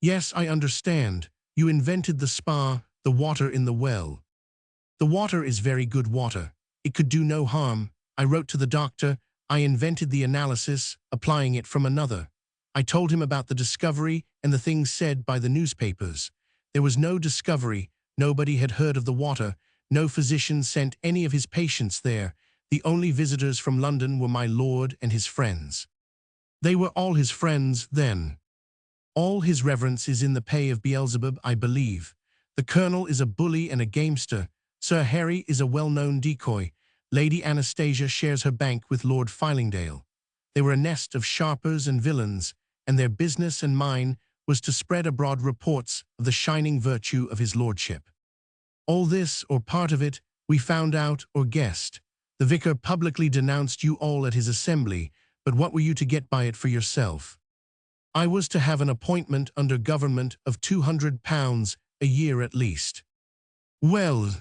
Yes, I understand. You invented the spa, the water in the well. The water is very good water. It could do no harm. I wrote to the doctor. I invented the analysis, applying it from another. I told him about the discovery and the things said by the newspapers. There was no discovery. Nobody had heard of the water. No physician sent any of his patients there. The only visitors from London were my lord and his friends. They were all his friends then. All his reverence is in the pay of Beelzebub, I believe. The colonel is a bully and a gamester. Sir Harry is a well-known decoy. Lady Anastasia shares her bank with Lord Fylingdale. They were a nest of sharpers and villains, and their business and mine was to spread abroad reports of the shining virtue of his lordship. All this, or part of it, we found out or guessed. The vicar publicly denounced you all at his assembly, but what were you to get by it for yourself? I was to have an appointment under government of £200 a year at least. Well,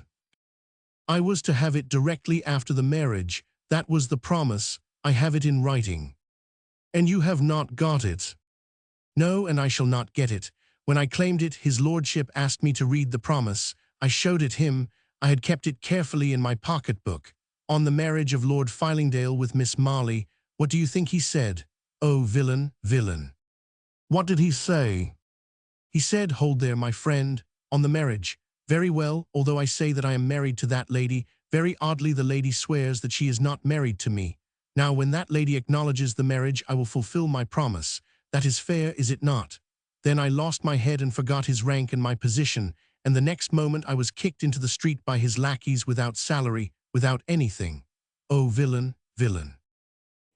I was to have it directly after the marriage. That was the promise. I have it in writing. And you have not got it. No, and I shall not get it. When I claimed it, his lordship asked me to read the promise. I showed it him. I had kept it carefully in my pocketbook. On the marriage of Lord Fylingdale with Miss Marley, what do you think he said? Oh, villain, villain. What did he say? He said, hold there, my friend, on the marriage. Very well, although I say that I am married to that lady, very oddly the lady swears that she is not married to me. Now, when that lady acknowledges the marriage, I will fulfill my promise. That is fair, is it not? Then I lost my head and forgot his rank and my position, and the next moment I was kicked into the street by his lackeys without salary, without anything. Oh, villain, villain.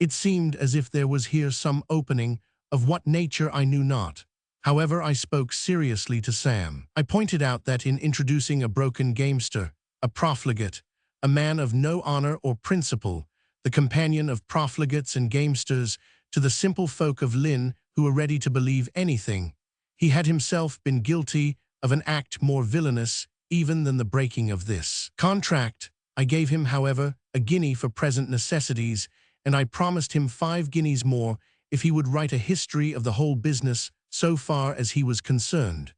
It seemed as if there was here some opening, of what nature I knew not. However, I spoke seriously to Sam. I pointed out that in introducing a broken gamester, a profligate, a man of no honor or principle, the companion of profligates and gamesters, to the simple folk of Lynn who were ready to believe anything, he had himself been guilty of an act more villainous even than the breaking of this contract. I gave him, however, a guinea for present necessities, and I promised him 5 guineas more if he would write a history of the whole business so far as he was concerned.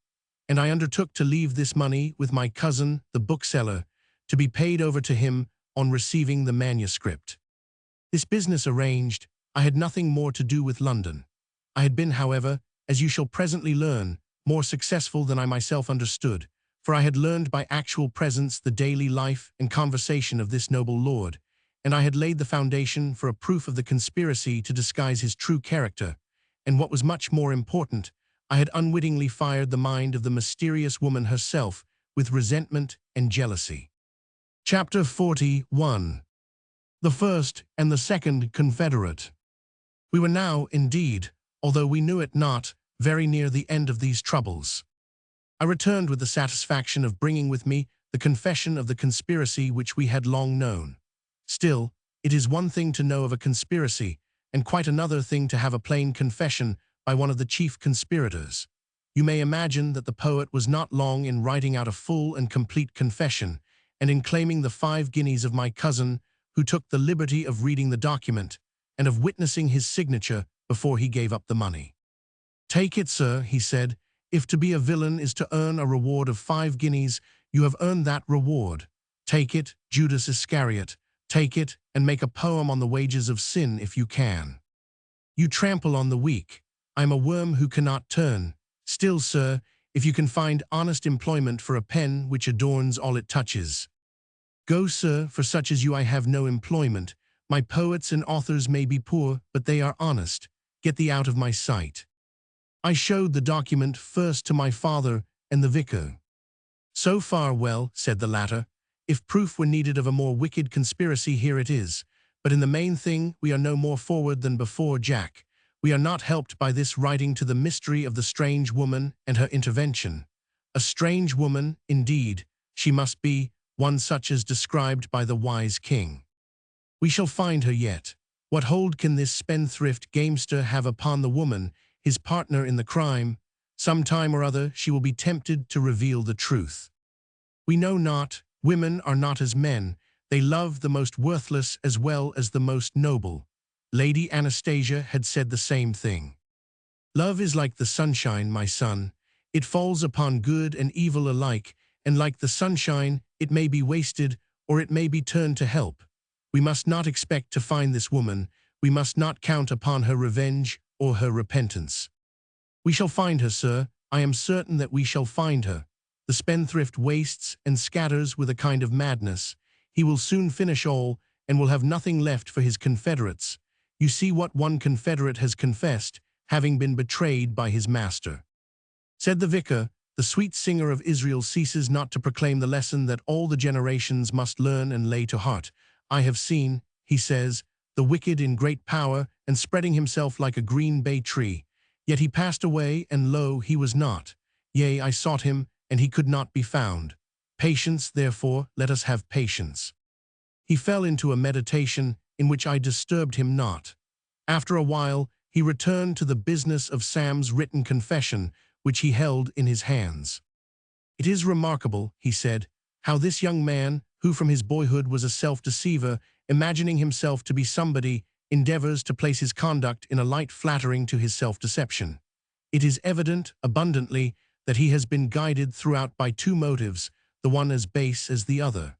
And I undertook to leave this money with my cousin, the bookseller, to be paid over to him on receiving the manuscript. This business arranged, I had nothing more to do with London. I had been, however, as you shall presently learn, more successful than I myself understood, for I had learned by actual presence the daily life and conversation of this noble lord, and I had laid the foundation for a proof of the conspiracy to disguise his true character, and what was much more important, I had unwittingly fired the mind of the mysterious woman herself with resentment and jealousy. Chapter 41. The First and the Second Confederate. We were now, indeed, although we knew it not, very near the end of these troubles. I returned with the satisfaction of bringing with me the confession of the conspiracy which we had long known. Still, it is one thing to know of a conspiracy, and quite another thing to have a plain confession by one of the chief conspirators. You may imagine that the poet was not long in writing out a full and complete confession, and in claiming the 5 guineas of my cousin, who took the liberty of reading the document, and of witnessing his signature before he gave up the money. Take it, sir, he said. If to be a villain is to earn a reward of 5 guineas, you have earned that reward. Take it, Judas Iscariot. Take it, and make a poem on the wages of sin if you can. You trample on the weak. I am a worm who cannot turn. Still, sir, if you can find honest employment for a pen which adorns all it touches. Go, sir, for such as you I have no employment. My poets and authors may be poor, but they are honest. Get thee out of my sight. I showed the document first to my father and the vicar. So far well, said the latter. If proof were needed of a more wicked conspiracy, here it is. But in the main thing, we are no more forward than before, Jack. We are not helped by this writing to the mystery of the strange woman and her intervention. A strange woman, indeed, she must be, one such as described by the wise king. We shall find her yet. What hold can this spendthrift gamester have upon the woman, his partner in the crime? Some time or other she will be tempted to reveal the truth. We know not. Women are not as men. They love the most worthless as well as the most noble. Lady Anastasia had said the same thing. Love is like the sunshine, my son. It falls upon good and evil alike, and like the sunshine, it may be wasted, or it may be turned to help. We must not expect to find this woman. We must not count upon her revenge or her repentance. We shall find her, sir. I am certain that we shall find her. The spendthrift wastes and scatters with a kind of madness. He will soon finish all, and will have nothing left for his confederates. You see what one confederate has confessed, having been betrayed by his master. Said the vicar, the sweet singer of Israel ceases not to proclaim the lesson that all the generations must learn and lay to heart. I have seen, he says, the wicked in great power and spreading himself like a green bay tree. Yet he passed away, and lo, he was not. Yea, I sought him, and he could not be found. Patience, therefore, let us have patience. He fell into a meditation in which I disturbed him not. After a while, he returned to the business of Sam's written confession, which he held in his hands. It is remarkable, he said, how this young man, who from his boyhood was a self-deceiver, imagining himself to be somebody, endeavors to place his conduct in a light flattering to his self-deception. It is evident, abundantly, that he has been guided throughout by two motives, the one as base as the other.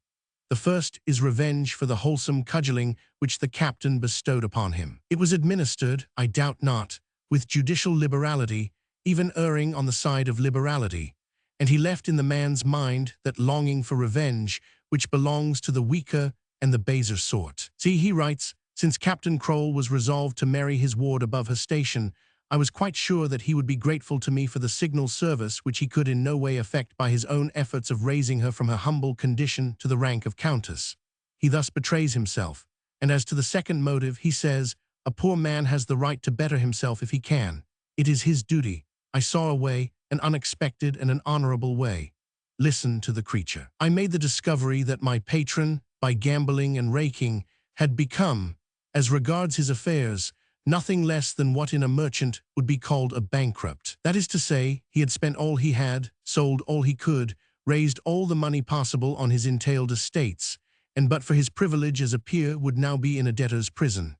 The first is revenge for the wholesome cudgeling which the captain bestowed upon him. It was administered, I doubt not, with judicial liberality, even erring on the side of liberality, and he left in the man's mind that longing for revenge which belongs to the weaker and the baser sort. See, he writes, since Captain Kroll was resolved to marry his ward above her station, I was quite sure that he would be grateful to me for the signal service which he could in no way effect by his own efforts of raising her from her humble condition to the rank of countess. He thus betrays himself, and as to the second motive, he says, a poor man has the right to better himself if he can. It is his duty. I saw a way, an unexpected and an honorable way. Listen to the creature. I made the discovery that my patron, by gambling and raking, had become, as regards his affairs, nothing less than what in a merchant would be called a bankrupt. That is to say, he had spent all he had, sold all he could, raised all the money possible on his entailed estates, and but for his privilege as a peer would now be in a debtor's prison.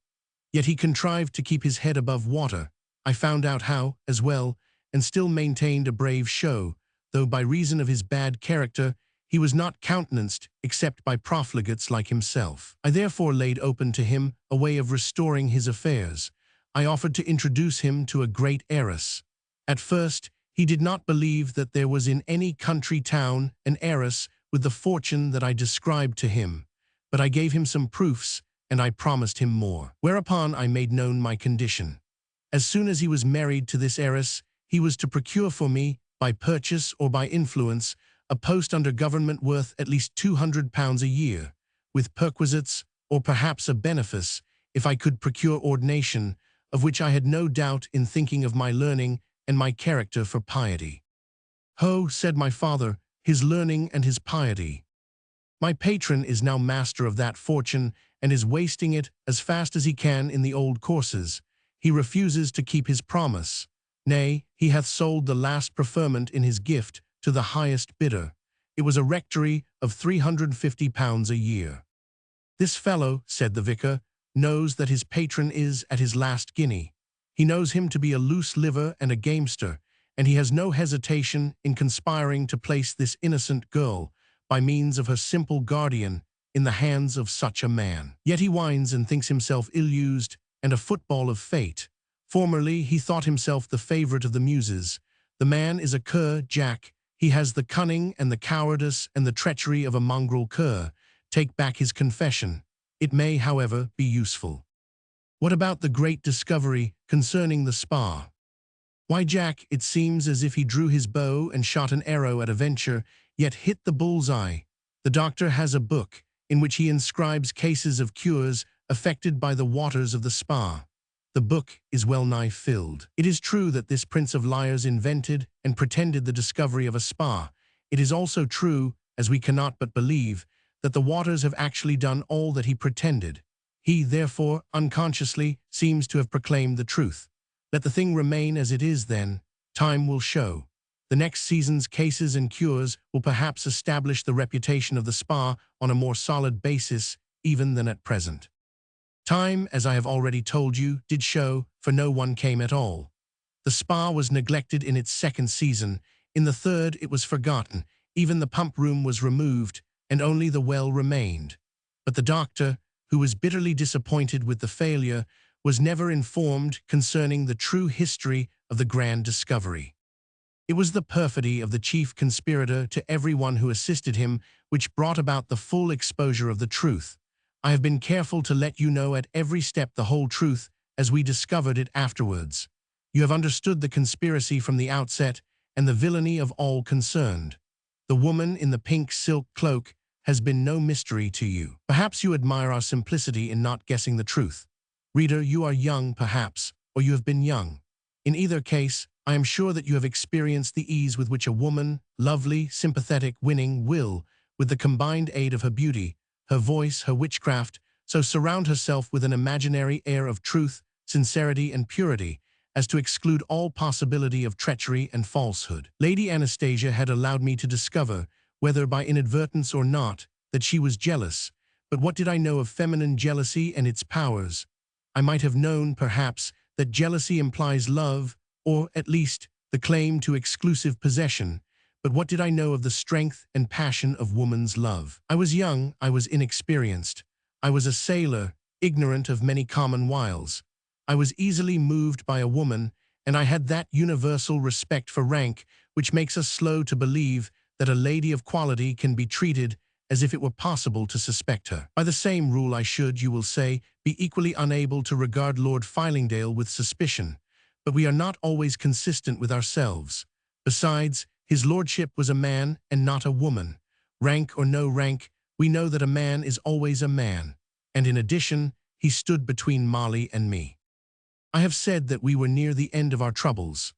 Yet he contrived to keep his head above water. I found out how, as well, and still maintained a brave show, though by reason of his bad character, he was not countenanced except by profligates like himself. I therefore laid open to him a way of restoring his affairs. I offered to introduce him to a great heiress. At first, he did not believe that there was in any country town an heiress with the fortune that I described to him, but I gave him some proofs, and I promised him more. Whereupon I made known my condition. As soon as he was married to this heiress, he was to procure for me, by purchase or by influence, a post under government worth at least £200 a year, with perquisites or perhaps a benefice, if I could procure ordination, of which I had no doubt in thinking of my learning and my character for piety. Ho, said my father, his learning and his piety. My patron is now master of that fortune and is wasting it as fast as he can in the old courses. He refuses to keep his promise. Nay, he hath sold the last preferment in his gift to the highest bidder. It was a rectory of £350 a year. This fellow, said the vicar, knows that his patron is at his last guinea. He knows him to be a loose liver and a gamester, and he has no hesitation in conspiring to place this innocent girl, by means of her simple guardian, in the hands of such a man. Yet he whines and thinks himself ill-used and a football of fate. Formerly he thought himself the favorite of the muses. The man is a cur, Jack. He has the cunning and the cowardice and the treachery of a mongrel cur. Take back his confession. It may, however, be useful. What about the great discovery concerning the spa? Why, Jack, it seems as if he drew his bow and shot an arrow at a venture, yet hit the bull's-eye. The doctor has a book in which he inscribes cases of cures affected by the waters of the spa. The book is well-nigh filled. It is true that this prince of liars invented and pretended the discovery of a spa. It is also true, as we cannot but believe, that the waters have actually done all that he pretended. He, therefore, unconsciously, seems to have proclaimed the truth. Let the thing remain as it is then. Time will show. The next season's cases and cures will perhaps establish the reputation of the spa on a more solid basis even than at present. Time, as I have already told you, did show, for no one came at all. The spa was neglected in its second season. In the third, it was forgotten. Even the pump room was removed, and only the well remained. But the doctor, who was bitterly disappointed with the failure, was never informed concerning the true history of the grand discovery. It was the perfidy of the chief conspirator to everyone who assisted him which brought about the full exposure of the truth. I have been careful to let you know at every step the whole truth as we discovered it afterwards. You have understood the conspiracy from the outset and the villainy of all concerned. The woman in the pink silk cloak has been no mystery to you. Perhaps you admire our simplicity in not guessing the truth. Reader, you are young, perhaps, or you have been young. In either case, I am sure that you have experienced the ease with which a woman, lovely, sympathetic, winning, will, with the combined aid of her beauty, her voice, her witchcraft, so surround herself with an imaginary air of truth, sincerity, and purity, as to exclude all possibility of treachery and falsehood. Lady Anastasia had allowed me to discover, whether by inadvertence or not, that she was jealous. But what did I know of feminine jealousy and its powers? I might have known, perhaps, that jealousy implies love, or, at least, the claim to exclusive possession. But what did I know of the strength and passion of woman's love? I was young, I was inexperienced. I was a sailor, ignorant of many common wiles. I was easily moved by a woman, and I had that universal respect for rank which makes us slow to believe that a lady of quality can be treated as if it were possible to suspect her. By the same rule I should, you will say, be equally unable to regard Lord Fylingdale with suspicion. But we are not always consistent with ourselves. Besides, his lordship was a man and not a woman. Rank or no rank, we know that a man is always a man. And in addition, he stood between Molly and me. I have said that we were near the end of our troubles.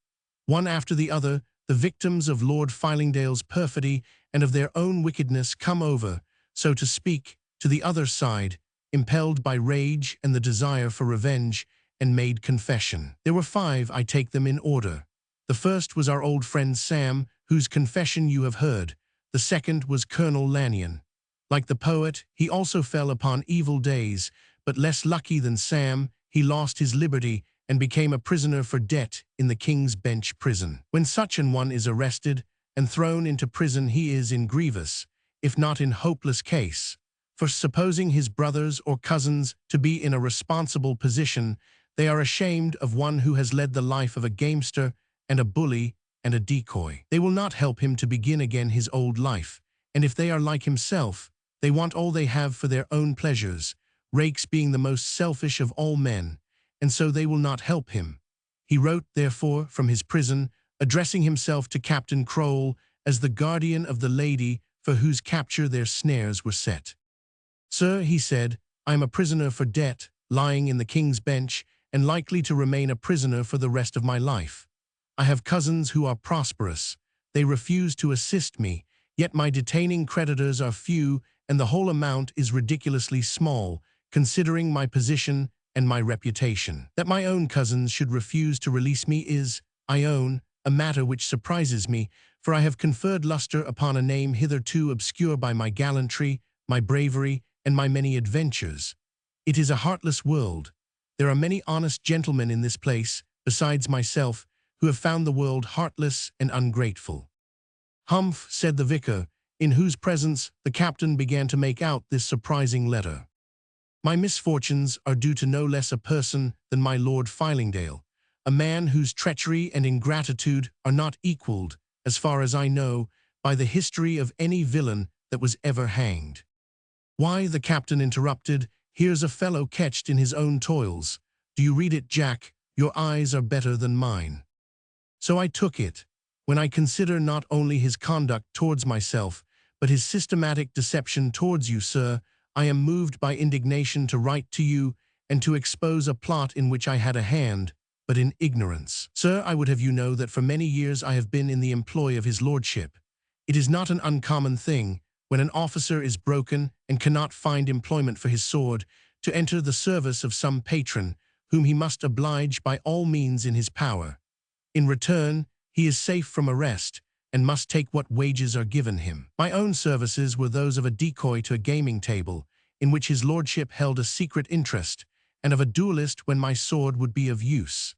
One after the other, the victims of Lord Fylingdale's perfidy and of their own wickedness come over, so to speak, to the other side, impelled by rage and the desire for revenge, and made confession. There were 5, I take them in order. The first was our old friend Sam, whose confession you have heard. The second was Colonel Lanyon. Like the poet, he also fell upon evil days, but less lucky than Sam, he lost his liberty and became a prisoner for debt in the King's Bench prison. When such an one is arrested and thrown into prison, he is in grievous, if not in hopeless case. For supposing his brothers or cousins to be in a responsible position, they are ashamed of one who has led the life of a gamester and a bully and a decoy. They will not help him to begin again his old life, and if they are like himself, they want all they have for their own pleasures, rakes being the most selfish of all men, and so they will not help him. He wrote, therefore, from his prison, addressing himself to Captain Crowell as the guardian of the lady for whose capture their snares were set. Sir, he said, I am a prisoner for debt, lying in the King's Bench, and likely to remain a prisoner for the rest of my life. I have cousins who are prosperous. They refuse to assist me, yet my detaining creditors are few, and the whole amount is ridiculously small, considering my position and my reputation. That my own cousins should refuse to release me is, I own, a matter which surprises me, for I have conferred luster upon a name hitherto obscure by my gallantry, my bravery, and my many adventures. It is a heartless world. There are many honest gentlemen in this place, besides myself, who have found the world heartless and ungrateful. Humph, said the vicar, in whose presence the captain began to make out this surprising letter. My misfortunes are due to no less a person than my Lord Fylingdale, a man whose treachery and ingratitude are not equalled, as far as I know, by the history of any villain that was ever hanged. Why, the captain interrupted, here's a fellow catched in his own toils. Do you read it, Jack? Your eyes are better than mine. So I took it, when I consider not only his conduct towards myself, but his systematic deception towards you, sir, I am moved by indignation to write to you and to expose a plot in which I had a hand, but in ignorance. Sir, I would have you know that for many years I have been in the employ of his lordship. It is not an uncommon thing, when an officer is broken and cannot find employment for his sword, to enter the service of some patron, whom he must oblige by all means in his power. In return, he is safe from arrest, and must take what wages are given him. My own services were those of a decoy to a gaming table, in which his lordship held a secret interest, and of a duellist when my sword would be of use.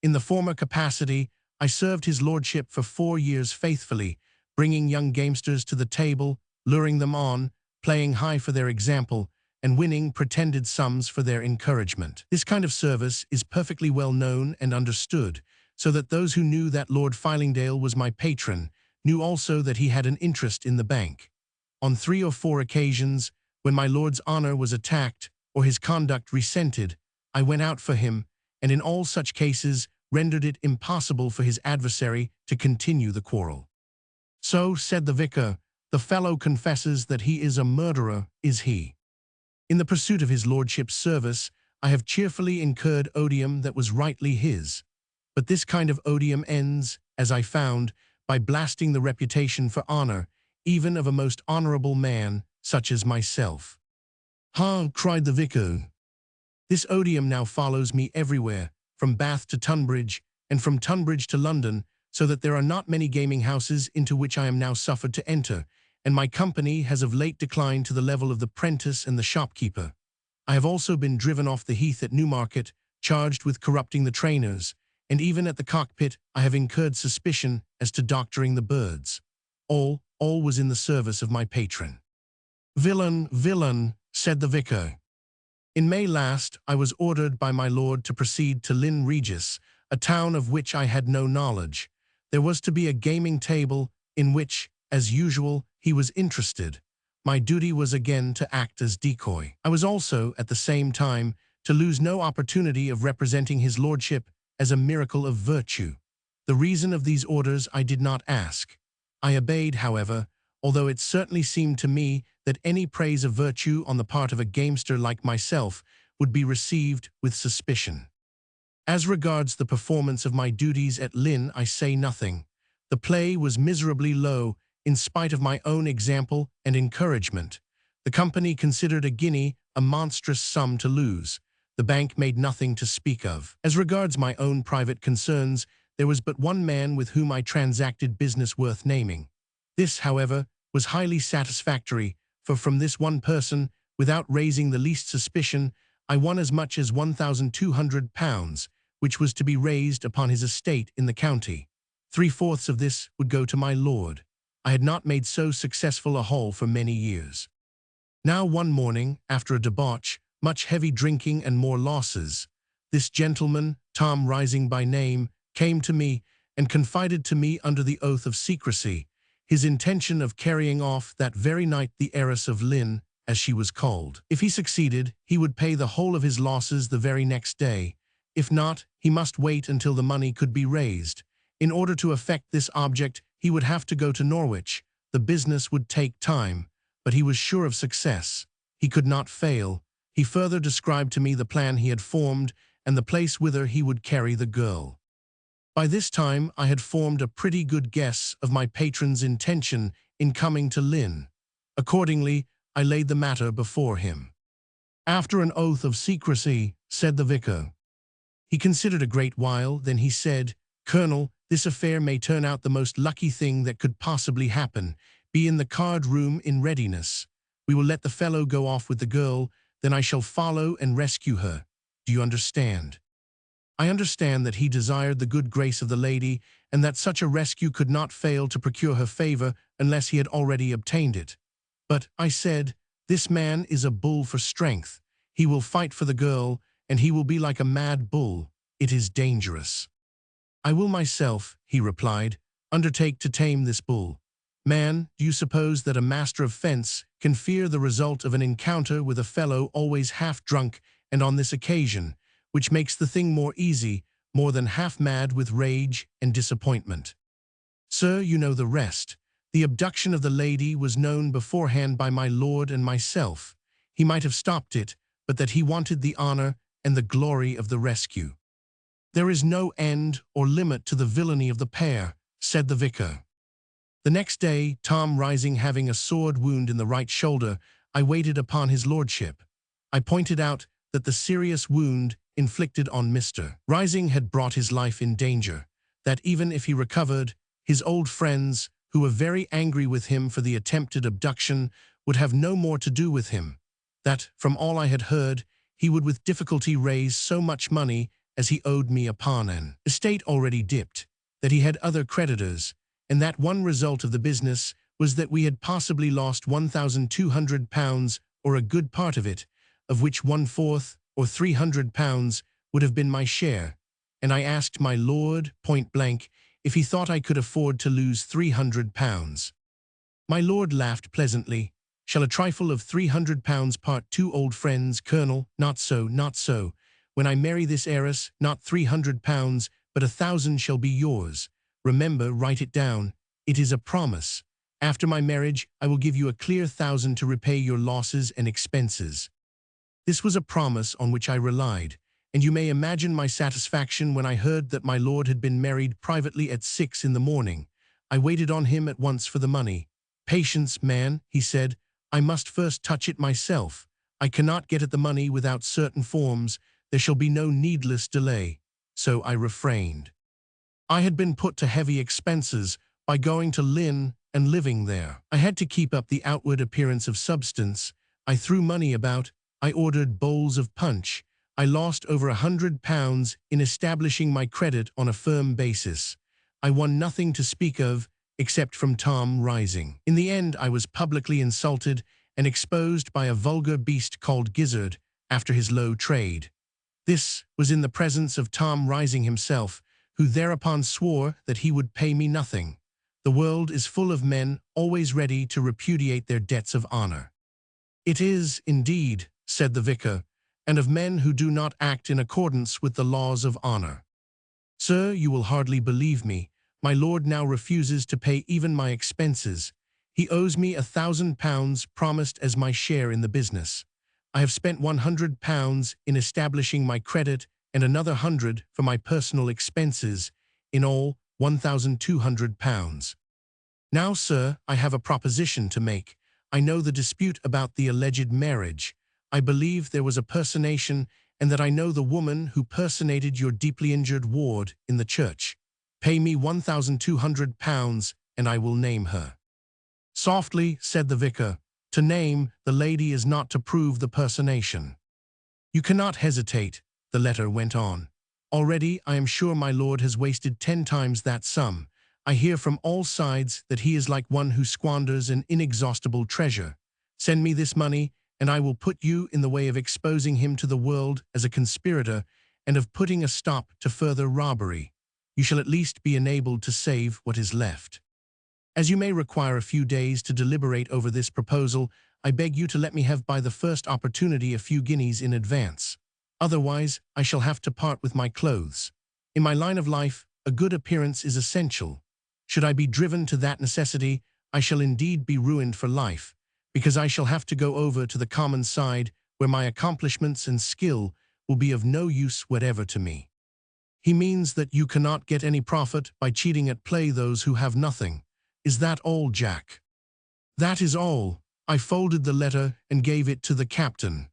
In the former capacity, I served his lordship for 4 years faithfully, bringing young gamesters to the table, luring them on, playing high for their example, and winning pretended sums for their encouragement. This kind of service is perfectly well known and understood, so that those who knew that Lord Fylingdale was my patron knew also that he had an interest in the bank. On 3 or 4 occasions, when my lord's honor was attacked or his conduct resented, I went out for him, and in all such cases rendered it impossible for his adversary to continue the quarrel. So, said the vicar, the fellow confesses that he is a murderer, is he? In the pursuit of his lordship's service, I have cheerfully incurred odium that was rightly his. But this kind of odium ends, as I found, by blasting the reputation for honor, even of a most honorable man, such as myself. "Ha!" cried the vicar. "This odium now follows me everywhere, from Bath to Tunbridge, and from Tunbridge to London, so that there are not many gaming houses into which I am now suffered to enter, and my company has of late declined to the level of the prentice and the shopkeeper. I have also been driven off the heath at Newmarket, charged with corrupting the trainers, and even at the cockpit I have incurred suspicion as to doctoring the birds. All was in the service of my patron." "Villain, villain," said the vicar. "In May last, I was ordered by my lord to proceed to Lynn Regis, a town of which I had no knowledge. There was to be a gaming table, in which, as usual, he was interested. My duty was again to act as decoy. I was also, at the same time, to lose no opportunity of representing his lordship as a miracle of virtue. The reason of these orders I did not ask. I obeyed, however, although it certainly seemed to me that any praise of virtue on the part of a gamester like myself would be received with suspicion. As regards the performance of my duties at Lynn, I say nothing. The play was miserably low, in spite of my own example and encouragement. The company considered a guinea a monstrous sum to lose. The bank made nothing to speak of. As regards my own private concerns, there was but one man with whom I transacted business worth naming. This, however, was highly satisfactory, for from this one person, without raising the least suspicion, I won as much as £1,200, which was to be raised upon his estate in the county. 3/4 of this would go to my lord. I had not made so successful a haul for many years. Now one morning, after a debauch, much heavy drinking and more losses, this gentleman, Tom Rising by name, came to me and confided to me under the oath of secrecy his intention of carrying off that very night the heiress of Lynn, as she was called. If he succeeded, he would pay the whole of his losses the very next day. If not, he must wait until the money could be raised. In order to effect this object, he would have to go to Norwich. The business would take time, but he was sure of success. He could not fail. He further described to me the plan he had formed and the place whither he would carry the girl. By this time, I had formed a pretty good guess of my patron's intention in coming to Lynn. Accordingly, I laid the matter before him. "After an oath of secrecy," said the vicar. He considered a great while, then he said, "Colonel, this affair may turn out the most lucky thing that could possibly happen. Be in the card-room in readiness. We will let the fellow go off with the girl, then I shall follow and rescue her. Do you understand?" I understand that he desired the good grace of the lady, and that such a rescue could not fail to procure her favor unless he had already obtained it. "But," I said, "this man is a bull for strength. He will fight for the girl, and he will be like a mad bull. It is dangerous." "I will myself," he replied, "undertake to tame this bull. Man, do you suppose that a master of fence can fear the result of an encounter with a fellow always half drunk, and on this occasion, which makes the thing more easy, more than half mad with rage and disappointment? Sir, you know the rest. The abduction of the lady was known beforehand by my lord and myself. He might have stopped it, but that he wanted the honor and the glory of the rescue." "There is no end or limit to the villainy of the pair," said the vicar. The next day, Tom Rising having a sword wound in the right shoulder, I waited upon his lordship. I pointed out that the serious wound inflicted on Mr. Rising had brought his life in danger, that even if he recovered, his old friends, who were very angry with him for the attempted abduction, would have no more to do with him, that, from all I had heard, he would with difficulty raise so much money as he owed me upon an estate already dipped, that he had other creditors, and that one result of the business was that we had possibly lost £1,200, or a good part of it, of which 1/4, or £300, would have been my share, and I asked my lord, point blank, if he thought I could afford to lose £300. My lord laughed pleasantly. Shall a trifle of £300 part two old friends, Colonel? Not so, not so. When I marry this heiress, not £300, but 1,000 shall be yours. Remember, write it down. It is a promise. After my marriage, I will give you a clear 1,000 to repay your losses and expenses. This was a promise on which I relied, and you may imagine my satisfaction when I heard that my lord had been married privately at 6 in the morning. I waited on him at once for the money. Patience, man, he said. I must first touch it myself. I cannot get at the money without certain forms. There shall be no needless delay. So I refrained. I had been put to heavy expenses by going to Lynn and living there. I had to keep up the outward appearance of substance. I threw money about. I ordered bowls of punch. I lost over £100 in establishing my credit on a firm basis. I won nothing to speak of, except from Tom Rising. In the end, I was publicly insulted and exposed by a vulgar beast called Gizzard after his low trade. This was in the presence of Tom Rising himself, who thereupon swore that he would pay me nothing. The world is full of men always ready to repudiate their debts of honor. It is, indeed, said the vicar, and of men who do not act in accordance with the laws of honor. Sir, you will hardly believe me. My lord now refuses to pay even my expenses. He owes me £1,000 promised as my share in the business. I have spent £100 in establishing my credit and another 100 for my personal expenses, in all £1,200. Now, sir, I have a proposition to make. I know the dispute about the alleged marriage. I believe there was a personation, and that I know the woman who personated your deeply injured ward in the church. Pay me £1,200, and I will name her. Softly, said the vicar. To name the lady is not to prove the personation. You cannot hesitate, the letter went on. Already, I am sure my lord has wasted 10 times that sum. I hear from all sides that he is like one who squanders an inexhaustible treasure. Send me this money, and I will put you in the way of exposing him to the world as a conspirator and of putting a stop to further robbery. You shall at least be enabled to save what is left. As you may require a few days to deliberate over this proposal, I beg you to let me have by the first opportunity a few guineas in advance. Otherwise, I shall have to part with my clothes. In my line of life, a good appearance is essential. Should I be driven to that necessity, I shall indeed be ruined for life, because I shall have to go over to the common side where my accomplishments and skill will be of no use whatever to me. He means that you cannot get any profit by cheating at play those who have nothing. Is that all, Jack? That is all. I folded the letter and gave it to the captain.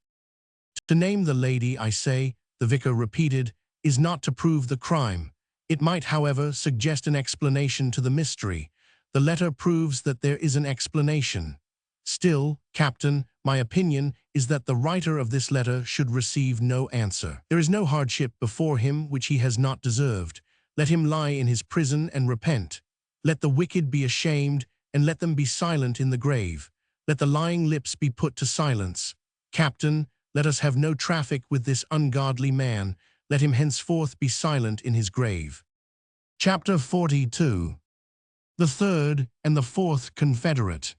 To name the lady, I say, the vicar repeated, is not to prove the crime. It might, however, suggest an explanation to the mystery. The letter proves that there is an explanation. Still, Captain, my opinion is that the writer of this letter should receive no answer. There is no hardship before him which he has not deserved. Let him lie in his prison and repent. Let the wicked be ashamed, and let them be silent in the grave. Let the lying lips be put to silence. Captain, let us have no traffic with this ungodly man. Let him henceforth be silent in his grave. Chapter 42. The Third and the Fourth Confederate.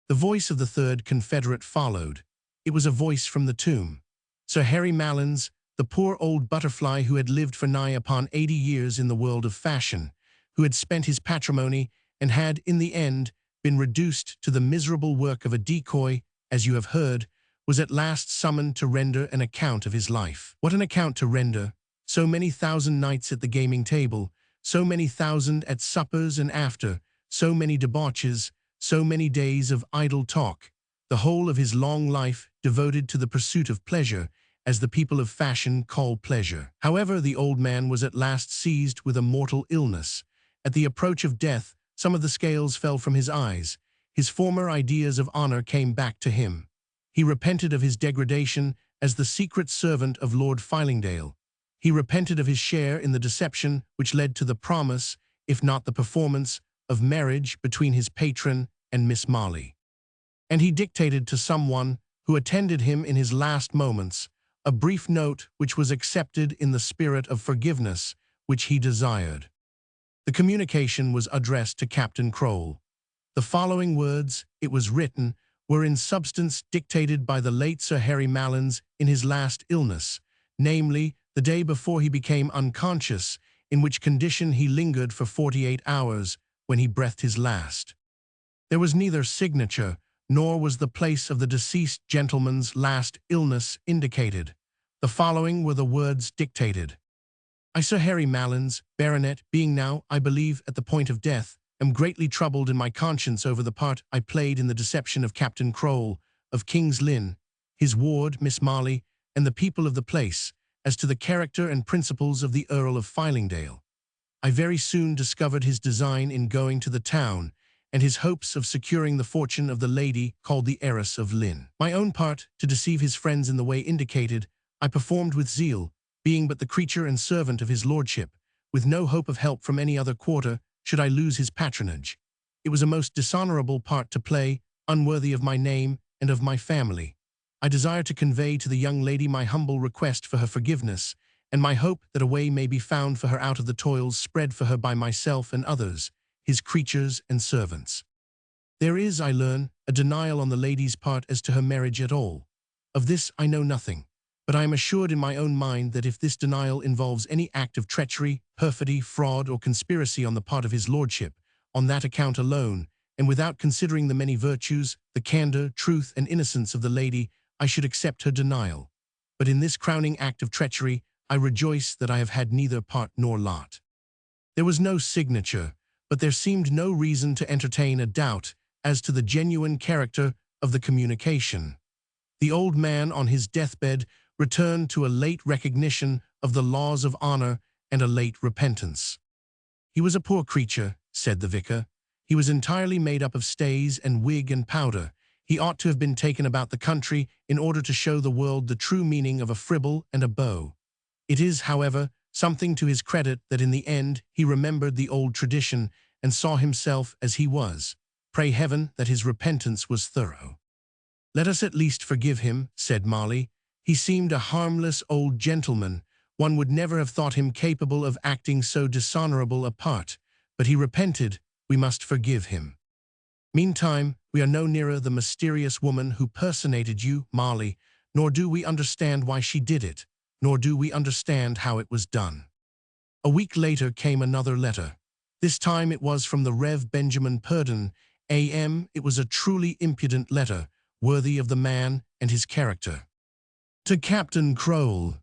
The voice of the third Confederate followed. It was a voice from the tomb. Sir Harry Malins, the poor old butterfly who had lived for nigh upon 80 years in the world of fashion, who had spent his patrimony and had, in the end, been reduced to the miserable work of a decoy, as you have heard, was at last summoned to render an account of his life. What an account to render! So many thousand nights at the gaming table, so many thousand at suppers and after, so many debauches, so many days of idle talk, the whole of his long life devoted to the pursuit of pleasure, as the people of fashion call pleasure. However, the old man was at last seized with a mortal illness. At the approach of death, some of the scales fell from his eyes. His former ideas of honor came back to him. He repented of his degradation as the secret servant of Lord Fylingdale. He repented of his share in the deception which led to the promise, if not the performance, of marriage between his patron and Miss Marley. And he dictated to someone who attended him in his last moments a brief note which was accepted in the spirit of forgiveness which he desired. The communication was addressed to Captain Crowell. The following words, it was written, were in substance dictated by the late Sir Harry Malins in his last illness, namely, the day before he became unconscious, in which condition he lingered for 48 hours, when he breathed his last. There was neither signature, nor was the place of the deceased gentleman's last illness indicated. The following were the words dictated. I, Sir Harry Malins, Baronet, being now, I believe, at the point of death, am greatly troubled in my conscience over the part I played in the deception of Captain Crowell, of King's Lynn, his ward, Miss Marley, and the people of the place, as to the character and principles of the Earl of Fylingdale. I very soon discovered his design in going to the town, and his hopes of securing the fortune of the lady called the heiress of Lynn. My own part, to deceive his friends in the way indicated, I performed with zeal, being but the creature and servant of his lordship, with no hope of help from any other quarter should I lose his patronage. It was a most dishonorable part to play, unworthy of my name and of my family. I desire to convey to the young lady my humble request for her forgiveness, and my hope that a way may be found for her out of the toils spread for her by myself and others, his creatures and servants. There is, I learn, a denial on the lady's part as to her marriage at all. Of this I know nothing, but I am assured in my own mind that if this denial involves any act of treachery, perfidy, fraud, or conspiracy on the part of his lordship, on that account alone, and without considering the many virtues, the candor, truth, and innocence of the lady, I should accept her denial. But in this crowning act of treachery, I rejoice that I have had neither part nor lot. There was no signature, but there seemed no reason to entertain a doubt as to the genuine character of the communication. The old man on his deathbed returned to a late recognition of the laws of honor and a late repentance. He was a poor creature, said the vicar. He was entirely made up of stays and wig and powder. He ought to have been taken about the country in order to show the world the true meaning of a fribble and a bow. It is, however, something to his credit that in the end he remembered the old tradition and saw himself as he was. Pray heaven that his repentance was thorough. Let us at least forgive him, said Marley. He seemed a harmless old gentleman. One would never have thought him capable of acting so dishonorable a part. But he repented. We must forgive him. Meantime, we are no nearer the mysterious woman who personated you, Marley, nor do we understand why she did it, nor do we understand how it was done. A week later came another letter. This time it was from the Rev. Benjamin Purdon, A.M. It was a truly impudent letter, worthy of the man and his character. To Captain Crowell.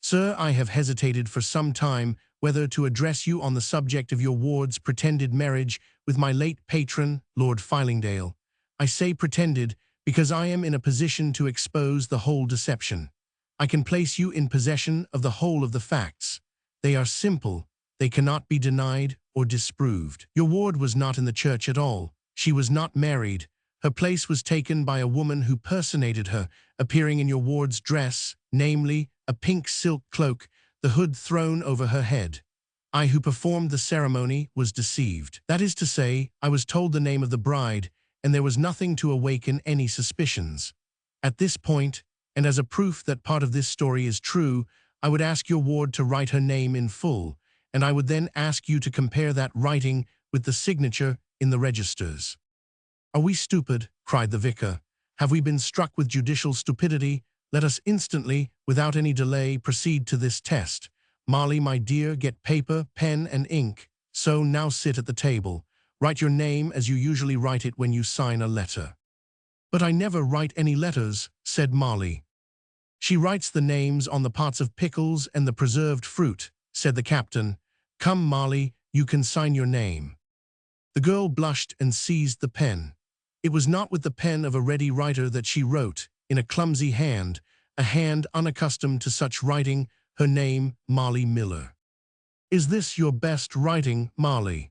Sir, I have hesitated for some time whether to address you on the subject of your ward's pretended marriage with my late patron, Lord Fylingdale. I say pretended because I am in a position to expose the whole deception. I can place you in possession of the whole of the facts. They are simple. They cannot be denied or disproved. Your ward was not in the church at all. She was not married. Her place was taken by a woman who personated her, appearing in your ward's dress, namely, a pink silk cloak, the hood thrown over her head. I who performed the ceremony was deceived. That is to say, I was told the name of the bride, and there was nothing to awaken any suspicions. At this point, and as a proof that part of this story is true, I would ask your ward to write her name in full, and I would then ask you to compare that writing with the signature in the registers. Are we stupid? Cried the vicar. Have we been struck with judicial stupidity? Let us instantly, without any delay, proceed to this test. Marley, my dear, get paper, pen, and ink. So now sit at the table. Write your name as you usually write it when you sign a letter. But I never write any letters, said Marley. She writes the names on the pots of pickles and the preserved fruit, said the captain. Come, Marley, you can sign your name. The girl blushed and seized the pen. It was not with the pen of a ready writer that she wrote, in a clumsy hand, a hand unaccustomed to such writing, her name, Marley Miller. Is this your best writing, Marley?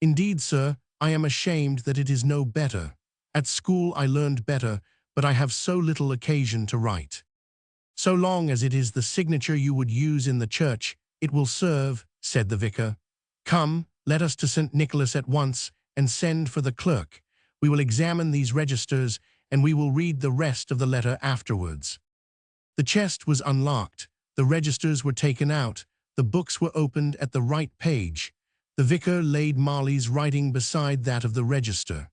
Indeed, sir, I am ashamed that it is no better. At school I learned better, but I have so little occasion to write. So long as it is the signature you would use in the church, it will serve, said the vicar. Come, let us to St. Nicholas at once, and send for the clerk. We will examine these registers, and we will read the rest of the letter afterwards. The chest was unlocked, the registers were taken out, the books were opened at the right page. The vicar laid Molly's writing beside that of the register.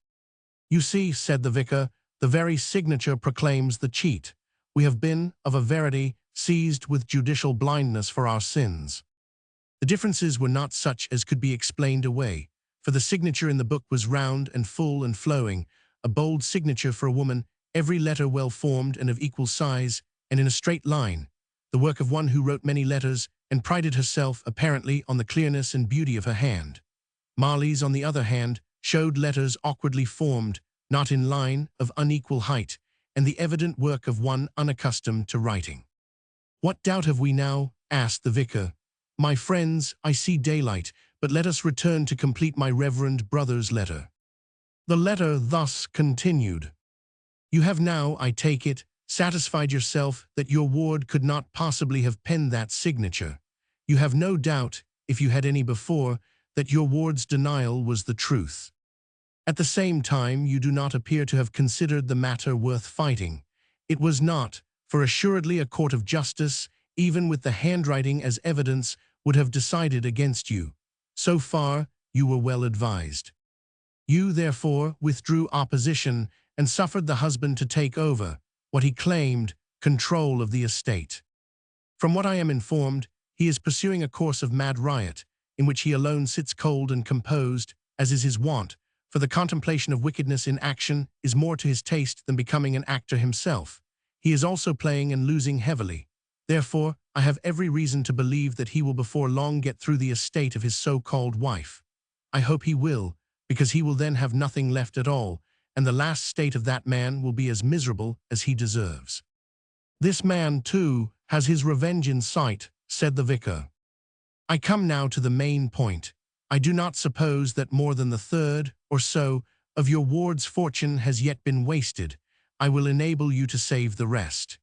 You see, said the vicar, the very signature proclaims the cheat. We have been, of a verity, seized with judicial blindness for our sins. The differences were not such as could be explained away, for the signature in the book was round and full and flowing, a bold signature for a woman, every letter well formed and of equal size, and in a straight line, the work of one who wrote many letters and prided herself, apparently, on the clearness and beauty of her hand. Molly's, on the other hand, showed letters awkwardly formed, not in line, of unequal height, and the evident work of one unaccustomed to writing. What doubt have we now? Asked the vicar. My friends, I see daylight, but let us return to complete my reverend brother's letter. The letter thus continued. You have now, I take it, satisfied yourself that your ward could not possibly have penned that signature. You have no doubt, if you had any before, that your ward's denial was the truth. At the same time, you do not appear to have considered the matter worth fighting. It was not, for assuredly a court of justice, even with the handwriting as evidence, would have decided against you. So far, you were well advised. You, therefore, withdrew opposition and suffered the husband to take over, what he claimed, control of the estate. From what I am informed, he is pursuing a course of mad riot, in which he alone sits cold and composed, as is his wont, for the contemplation of wickedness in action is more to his taste than becoming an actor himself. He is also playing and losing heavily. Therefore, I have every reason to believe that he will before long get through the estate of his so-called wife. I hope he will, because he will then have nothing left at all, and the last state of that man will be as miserable as he deserves. This man, too, has his revenge in sight, said the vicar. I come now to the main point. I do not suppose that more than the third, or so, of your ward's fortune has yet been wasted. I will enable you to save the rest.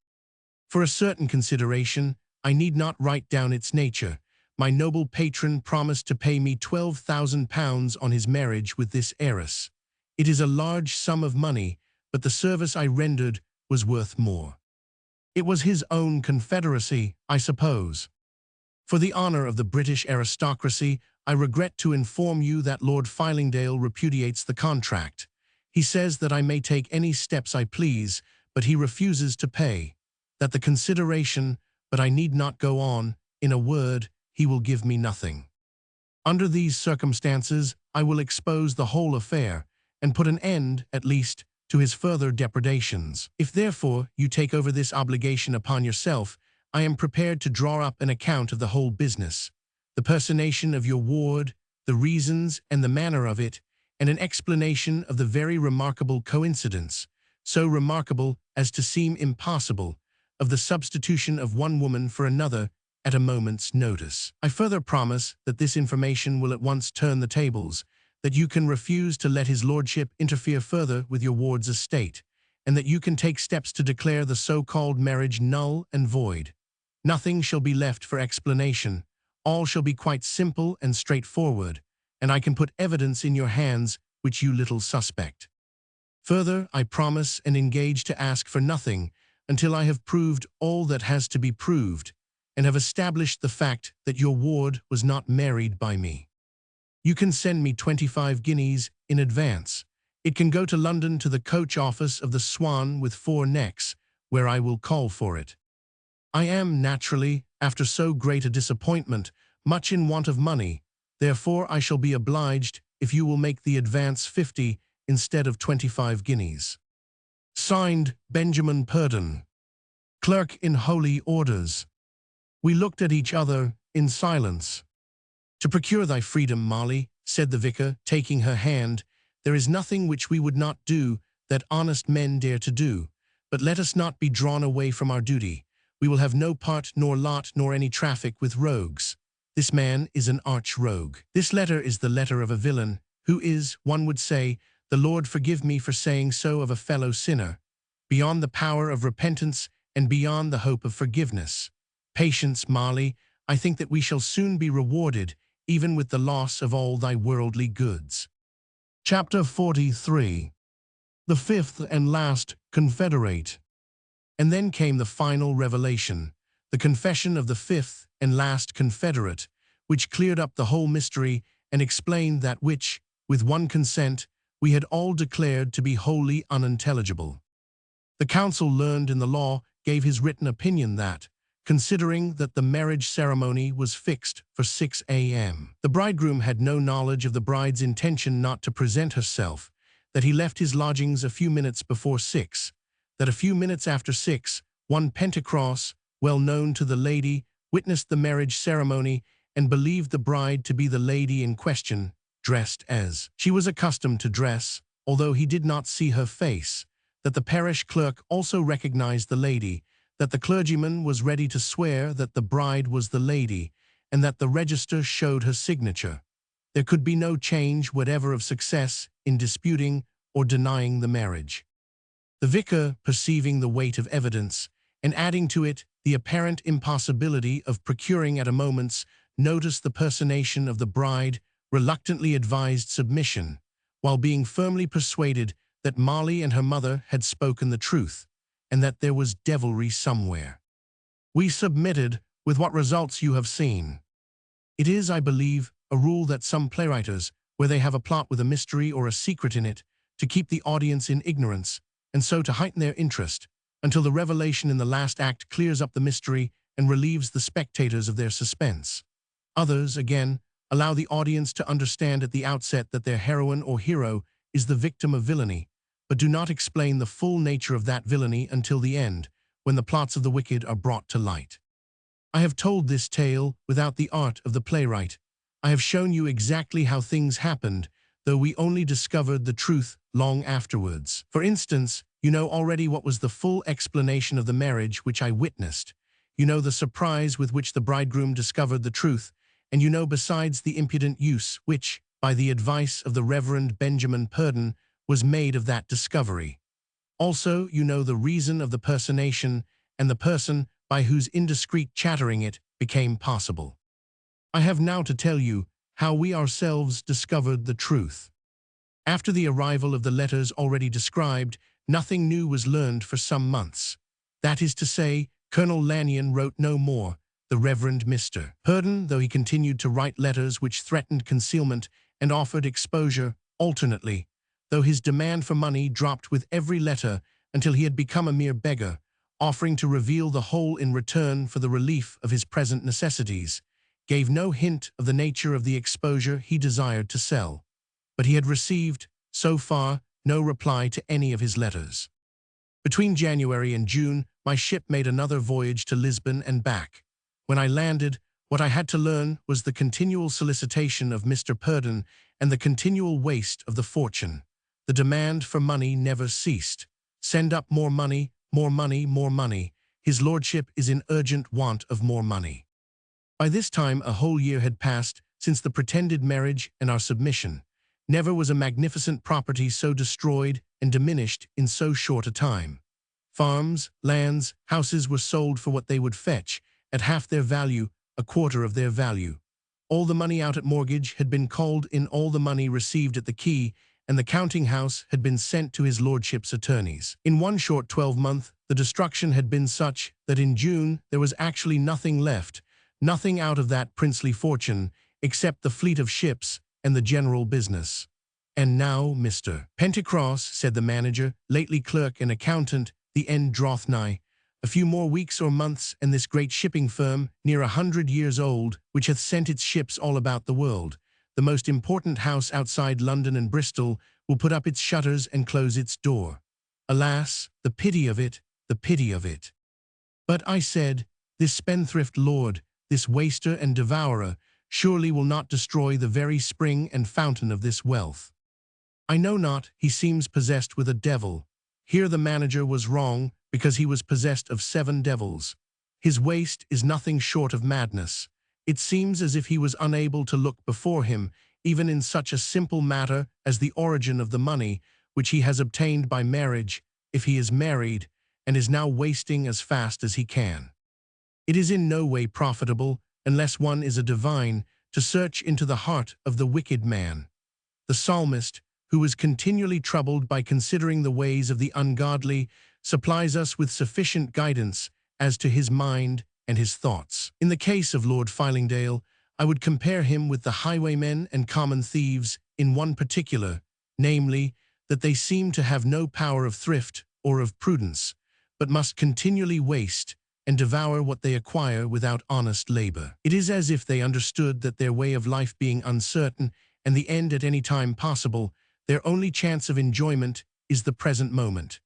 For a certain consideration, I need not write down its nature. My noble patron promised to pay me £12,000 on his marriage with this heiress. It is a large sum of money, but the service I rendered was worth more. It was his own confederacy, I suppose. For the honour of the British aristocracy, I regret to inform you that Lord Fylingdale repudiates the contract. He says that I may take any steps I please, but he refuses to pay. That the consideration, but I need not go on, in a word, he will give me nothing. Under these circumstances, I will expose the whole affair, and put an end, at least, to his further depredations. If therefore you take over this obligation upon yourself, I am prepared to draw up an account of the whole business, the personation of your ward, the reasons and the manner of it, and an explanation of the very remarkable coincidence, so remarkable as to seem impossible, of the substitution of one woman for another at a moment's notice. I further promise that this information will at once turn the tables, that you can refuse to let his lordship interfere further with your ward's estate, and that you can take steps to declare the so-called marriage null and void. Nothing shall be left for explanation. All shall be quite simple and straightforward, and I can put evidence in your hands which you little suspect. Further, I promise and engage to ask for nothing until I have proved all that has to be proved, and have established the fact that your ward was not married by me. You can send me 25 guineas in advance. It can go to London to the coach office of the Swan with 4 necks, where I will call for it. I am, naturally, after so great a disappointment, much in want of money. Therefore I shall be obliged if you will make the advance 50 instead of 25 guineas. Signed, Benjamin Purdon, Clerk in Holy Orders. We looked at each other in silence. To procure thy freedom, Molly, said the vicar, taking her hand, there is nothing which we would not do that honest men dare to do. But let us not be drawn away from our duty. We will have no part nor lot nor any traffic with rogues. This man is an arch-rogue. This letter is the letter of a villain, who is, one would say, the Lord forgive me for saying so, of a fellow sinner, beyond the power of repentance and beyond the hope of forgiveness. Patience, Marley, I think that we shall soon be rewarded, even with the loss of all thy worldly goods. Chapter 43. The fifth and last confederate. And then came the final revelation, the confession of the fifth and last confederate, which cleared up the whole mystery and explained that which, with one consent, we had all declared to be wholly unintelligible. The council learned in the law gave his written opinion that, considering that the marriage ceremony was fixed for 6 a.m., the bridegroom had no knowledge of the bride's intention not to present herself, that he left his lodgings a few minutes before 6, that a few minutes after 6, one Pentecross, well known to the lady, witnessed the marriage ceremony and believed the bride to be the lady in question, dressed as she was accustomed to dress, although he did not see her face, that the parish clerk also recognized the lady, that the clergyman was ready to swear that the bride was the lady, and that the register showed her signature. There could be no change whatever of success in disputing or denying the marriage. The vicar, perceiving the weight of evidence, and adding to it the apparent impossibility of procuring at a moment's notice the personation of the bride, reluctantly advised submission, while being firmly persuaded that Marley and her mother had spoken the truth, and that there was devilry somewhere. We submitted, with what results you have seen. It is, I believe, a rule that some playwriters, where they have a plot with a mystery or a secret in it, to keep the audience in ignorance, and so to heighten their interest, until the revelation in the last act clears up the mystery and relieves the spectators of their suspense. Others, again, allow the audience to understand at the outset that their heroine or hero is the victim of villainy, but do not explain the full nature of that villainy until the end, when the plots of the wicked are brought to light. I have told this tale without the art of the playwright. I have shown you exactly how things happened, though we only discovered the truth long afterwards. For instance, you know already what was the full explanation of the marriage which I witnessed. You know the surprise with which the bridegroom discovered the truth, and you know besides the impudent use which, by the advice of the Reverend Benjamin Purdon, was made of that discovery. Also, you know the reason of the personation and the person by whose indiscreet chattering it became possible. I have now to tell you how we ourselves discovered the truth. After the arrival of the letters already described, nothing new was learned for some months. That is to say, Colonel Lanyon wrote no more, the Reverend Mr. Purdon, though he continued to write letters which threatened concealment and offered exposure alternately, though his demand for money dropped with every letter until he had become a mere beggar, offering to reveal the whole in return for the relief of his present necessities, gave no hint of the nature of the exposure he desired to sell. But he had received, so far, no reply to any of his letters. Between January and June, my ship made another voyage to Lisbon and back. When I landed, what I had to learn was the continual solicitation of Mr. Purdon and the continual waste of the fortune. The demand for money never ceased. Send up more money, more money, more money. His lordship is in urgent want of more money. By this time a whole year had passed since the pretended marriage and our submission. Never was a magnificent property so destroyed and diminished in so short a time. Farms, lands, houses were sold for what they would fetch, at half their value, a quarter of their value. All the money out at mortgage had been called in, all the money received at the key, and the counting house had been sent to his lordship's attorneys. In one short 12-month, the destruction had been such that in June there was actually nothing left, nothing out of that princely fortune, except the fleet of ships and the general business. And now, Mr. Pentecross, said the manager, lately clerk and accountant, the end draweth nigh. A few more weeks or months, and this great shipping firm, near 100 years old, which hath sent its ships all about the world, the most important house outside London and Bristol, will put up its shutters and close its door. Alas, the pity of it, the pity of it. But I said, this spendthrift lord, this waster and devourer, surely will not destroy the very spring and fountain of this wealth. I know not, he seems possessed with a devil. Here the manager was wrong, because he was possessed of 7 devils. His waste is nothing short of madness. It seems as if he was unable to look before him, even in such a simple matter as the origin of the money which he has obtained by marriage, if he is married, and is now wasting as fast as he can. It is in no way profitable, unless one is a divine, to search into the heart of the wicked man. The psalmist, who is continually troubled by considering the ways of the ungodly, supplies us with sufficient guidance as to his mind and his thoughts. In the case of Lord Fylingdale, I would compare him with the highwaymen and common thieves in one particular, namely, that they seem to have no power of thrift or of prudence, but must continually waste and devour what they acquire without honest labor. It is as if they understood that their way of life being uncertain and the end at any time possible, their only chance of enjoyment is the present moment.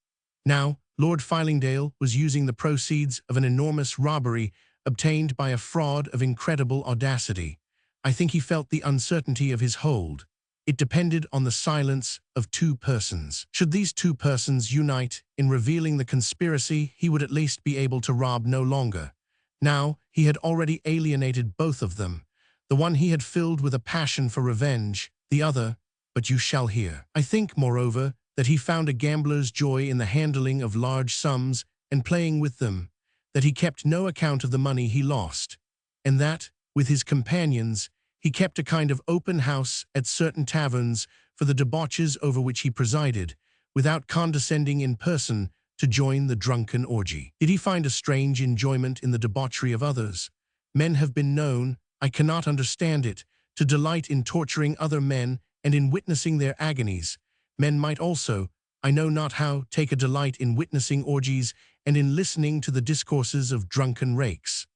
Now, Lord Fylingdale was using the proceeds of an enormous robbery obtained by a fraud of incredible audacity. I think he felt the uncertainty of his hold. It depended on the silence of two persons. Should these two persons unite in revealing the conspiracy, he would at least be able to rob no longer. Now, he had already alienated both of them. The one he had filled with a passion for revenge, the other, but you shall hear. I think, moreover, that he found a gambler's joy in the handling of large sums and playing with them, that he kept no account of the money he lost, and that, with his companions, he kept a kind of open house at certain taverns for the debauches over which he presided, without condescending in person to join the drunken orgy. Did he find a strange enjoyment in the debauchery of others? Men have been known, I cannot understand it, to delight in torturing other men and in witnessing their agonies. Men might also, I know not how, take a delight in witnessing orgies and in listening to the discourses of drunken rakes.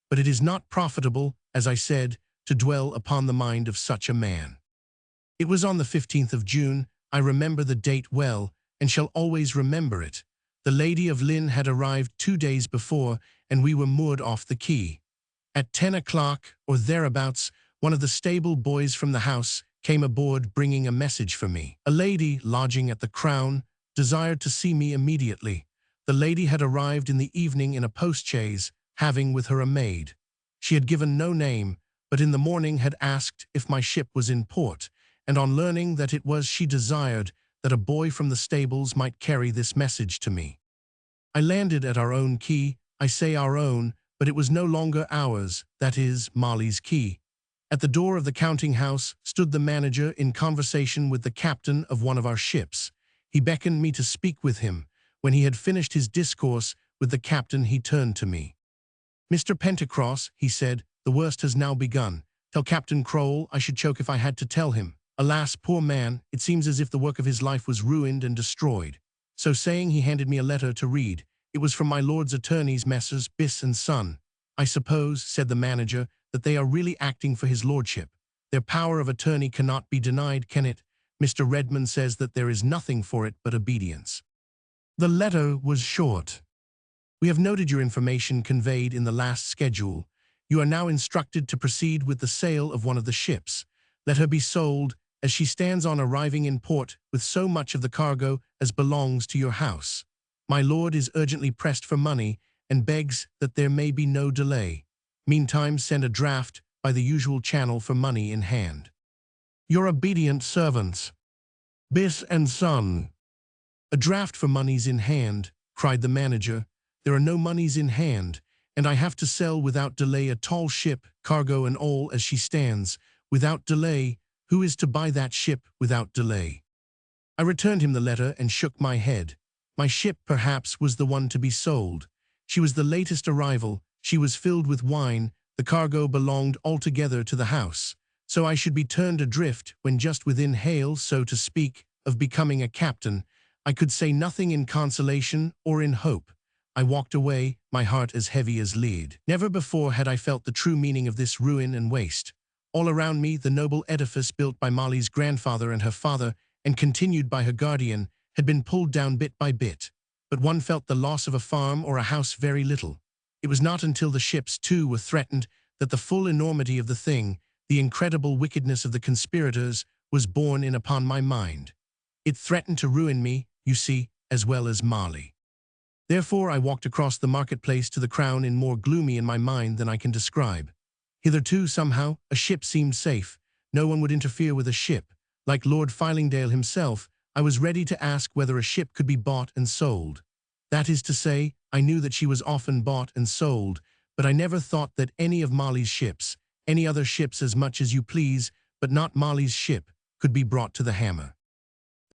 But it is not profitable, as I said, to dwell upon the mind of such a man. It was on the 15th of June, I remember the date well, and shall always remember it. The Lady of Lynn had arrived 2 days before, and we were moored off the quay. At 10 o'clock, or thereabouts, one of the stable boys from the house came aboard bringing a message for me. A lady, lodging at the Crown, desired to see me immediately. The lady had arrived in the evening in a post-chaise, having with her a maid. She had given no name, but in the morning had asked if my ship was in port, and on learning that it was, she desired that a boy from the stables might carry this message to me. I landed at our own quay. I say our own, but it was no longer ours, that is, Molly's quay. At the door of the counting-house stood the manager in conversation with the captain of one of our ships. He beckoned me to speak with him. When he had finished his discourse with the captain, he turned to me. "Mr. Pentecross," he said, "the worst has now begun. Tell Captain Crowell I should choke if I had to tell him. Alas, poor man, it seems as if the work of his life was ruined and destroyed." So saying, he handed me a letter to read. It was from my lord's attorneys, Messrs. Biss and Son. "I suppose," said the manager, "that they are really acting for his lordship. Their power of attorney cannot be denied, can it? Mr. Redmond says that there is nothing for it but obedience." The letter was short. "We have noted your information conveyed in the last schedule. You are now instructed to proceed with the sale of one of the ships. Let her be sold, as she stands on arriving in port with so much of the cargo as belongs to your house. My lord is urgently pressed for money and begs that there may be no delay. Meantime, send a draft by the usual channel for money in hand. Your obedient servants, Biss and Son." "A draft for monies in hand," cried the manager. "There are no monies in hand, and I have to sell without delay a tall ship, cargo and all, as she stands. Without delay, who is to buy that ship without delay?" I returned him the letter and shook my head. My ship, perhaps, was the one to be sold. She was the latest arrival, she was filled with wine, the cargo belonged altogether to the house. So I should be turned adrift when just within hail, so to speak, of becoming a captain. I could say nothing in consolation or in hope. I walked away, my heart as heavy as lead. Never before had I felt the true meaning of this ruin and waste. All around me, the noble edifice built by Molly's grandfather and her father, and continued by her guardian, had been pulled down bit by bit. But one felt the loss of a farm or a house very little. It was not until the ships, too, were threatened that the full enormity of the thing, the incredible wickedness of the conspirators, was borne in upon my mind. It threatened to ruin me, you see, as well as Molly. Therefore I walked across the marketplace to the Crown in more gloomy in my mind than I can describe. Hitherto, somehow, a ship seemed safe. No one would interfere with a ship. Like Lord Fylingdale himself, I was ready to ask whether a ship could be bought and sold. That is to say, I knew that she was often bought and sold, but I never thought that any of Molly's ships, any other ships as much as you please, but not Molly's ship, could be brought to the hammer.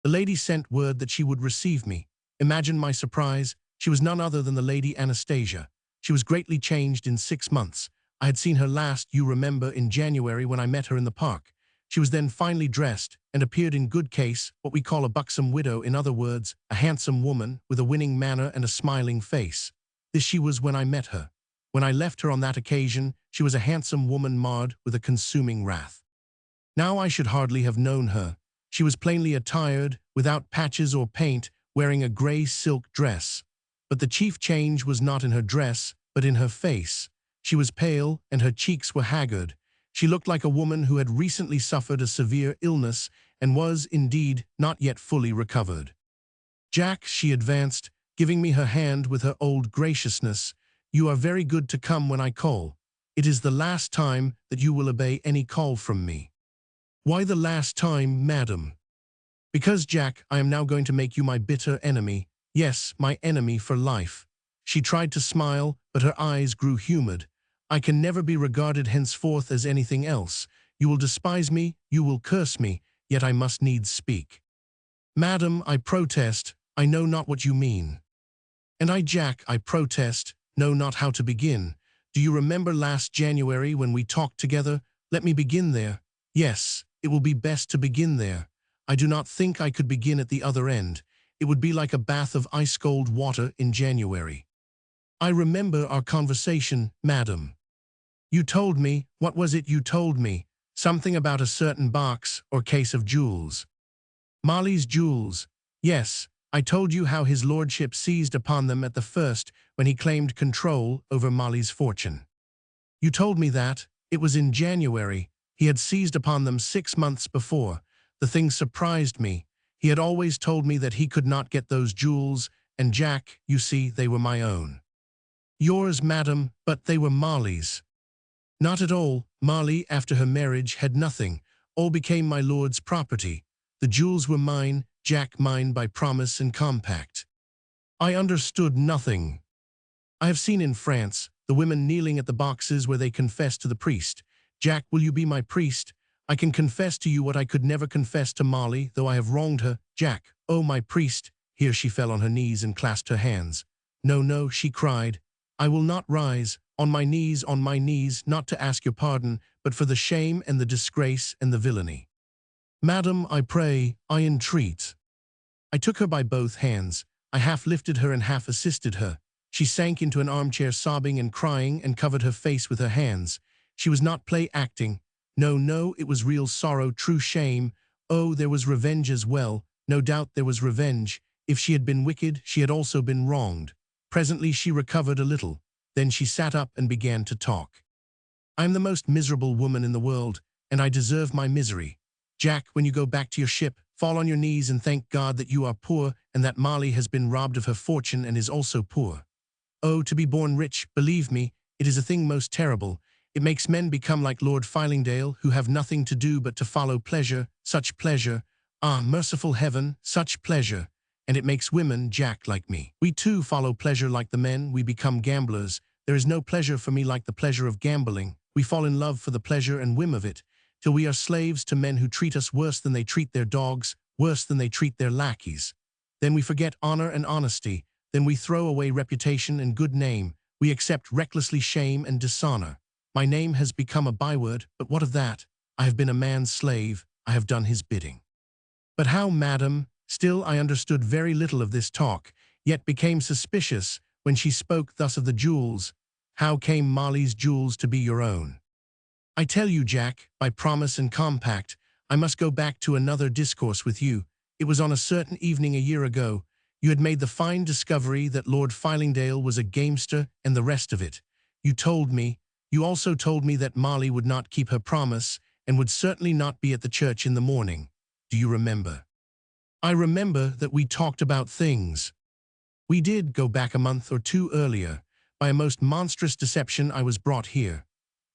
The lady sent word that she would receive me. Imagine my surprise. She was none other than the Lady Anastasia. She was greatly changed in 6 months. I had seen her last, you remember, in January when I met her in the park. She was then finely dressed and appeared in good case, what we call a buxom widow, in other words, a handsome woman with a winning manner and a smiling face. This she was when I met her. When I left her on that occasion, she was a handsome woman marred with a consuming wrath. Now I should hardly have known her. She was plainly attired, without patches or paint, wearing a grey silk dress. But the chief change was not in her dress, but in her face. She was pale, and her cheeks were haggard. She looked like a woman who had recently suffered a severe illness and was, indeed, not yet fully recovered. "Jack," she advanced, giving me her hand with her old graciousness, "you are very good to come when I call. It is the last time that you will obey any call from me." "Why the last time, madam?" "Because, Jack, I am now going to make you my bitter enemy. Yes, my enemy for life." She tried to smile, but her eyes grew humid. "I can never be regarded henceforth as anything else. You will despise me, you will curse me, yet I must needs speak." "Madam, I protest, I know not what you mean." "And I, Jack, I protest, know not how to begin. Do you remember last January when we talked together? Let me begin there. Yes, it will be best to begin there. I do not think I could begin at the other end. It would be like a bath of ice-cold water in January. I remember our conversation, madam. You told me, what was it you told me? Something about a certain box or case of jewels. Molly's jewels. Yes, I told you how his lordship seized upon them at the first when he claimed control over Molly's fortune. You told me that. It was in January. He had seized upon them 6 months before. The thing surprised me. He had always told me that he could not get those jewels, and Jack, you see, they were my own. Yours, madam, but they were Molly's. Not at all. Molly, after her marriage, had nothing. All became my lord's property. The jewels were mine, Jack mine by promise and compact. I understood nothing. I have seen in France the women kneeling at the boxes where they confess to the priest. Jack, will you be my priest? I can confess to you what I could never confess to Molly, though I have wronged her. Jack, oh my priest. Here she fell on her knees and clasped her hands. No, no, she cried. I will not rise, on my knees, not to ask your pardon, but for the shame and the disgrace and the villainy. Madam, I pray, I entreat. I took her by both hands. I half lifted her and half assisted her. She sank into an armchair sobbing and crying and covered her face with her hands. She was not play acting. No, no, it was real sorrow, true shame. Oh, there was revenge as well. No doubt there was revenge. If she had been wicked, she had also been wronged. Presently she recovered a little. Then she sat up and began to talk. I am the most miserable woman in the world, and I deserve my misery. Jack, when you go back to your ship, fall on your knees and thank God that you are poor and that Molly has been robbed of her fortune and is also poor. Oh, to be born rich, believe me, it is a thing most terrible. It makes men become like Lord Fylingdale, who have nothing to do but to follow pleasure, such pleasure. Ah, merciful heaven, such pleasure. And it makes women, Jack, like me. We too follow pleasure like the men, we become gamblers. There is no pleasure for me like the pleasure of gambling. We fall in love for the pleasure and whim of it, till we are slaves to men who treat us worse than they treat their dogs, worse than they treat their lackeys. Then we forget honor and honesty. Then we throw away reputation and good name. We accept recklessly shame and dishonor. My name has become a byword, but what of that? I have been a man's slave. I have done his bidding. But how, madam? Still I understood very little of this talk, yet became suspicious when she spoke thus of the jewels. How came Molly's jewels to be your own? I tell you, Jack, by promise and compact, I must go back to another discourse with you. It was on a certain evening a year ago. You had made the fine discovery that Lord Fylingdale was a gamester and the rest of it. You also told me that Molly would not keep her promise and would certainly not be at the church in the morning. Do you remember? I remember that we talked about things. We did go back a month or 2 earlier. By a most monstrous deception I was brought here.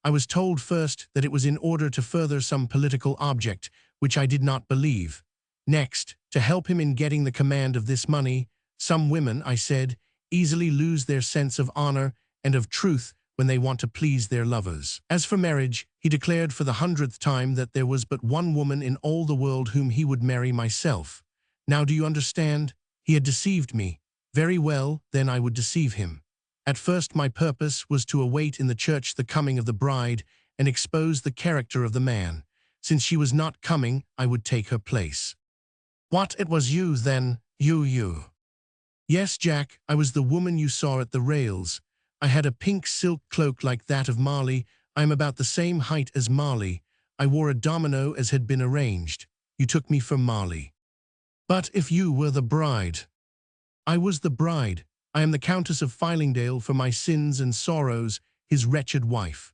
I was told first that it was in order to further some political object, which I did not believe. Next, to help him in getting the command of this money. Some women, I said, easily lose their sense of honor and of truth when they want to please their lovers. As for marriage, he declared for the 100th time that there was but one woman in all the world whom he would marry, myself. Now do you understand? He had deceived me. Very well, then I would deceive him. At first my purpose was to await in the church the coming of the bride and expose the character of the man. Since she was not coming, I would take her place. What, it was you then, you? Yes, Jack, I was the woman you saw at the rails. I had a pink silk cloak like that of Marley. I am about the same height as Marley. I wore a domino as had been arranged. You took me for Marley. But if you were the bride? I was the bride. I am the Countess of Fylingdale for my sins and sorrows, his wretched wife.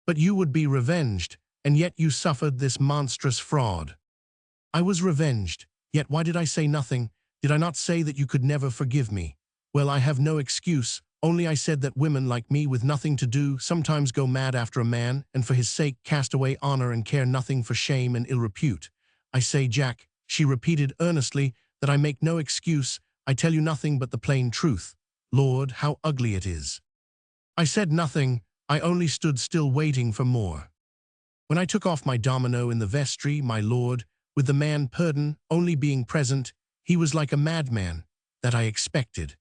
But you would be revenged, and yet you suffered this monstrous fraud. I was revenged, yet why did I say nothing? Did I not say that you could never forgive me? Well, I have no excuse, only I said that women like me with nothing to do sometimes go mad after a man, and for his sake cast away honor and care nothing for shame and ill repute. I say, Jack, she repeated earnestly, that I make no excuse. I tell you nothing but the plain truth. Lord, how ugly it is. I said nothing, I only stood still waiting for more. When I took off my domino in the vestry, my lord, with the man Purdon only being present, he was like a madman, that I expected.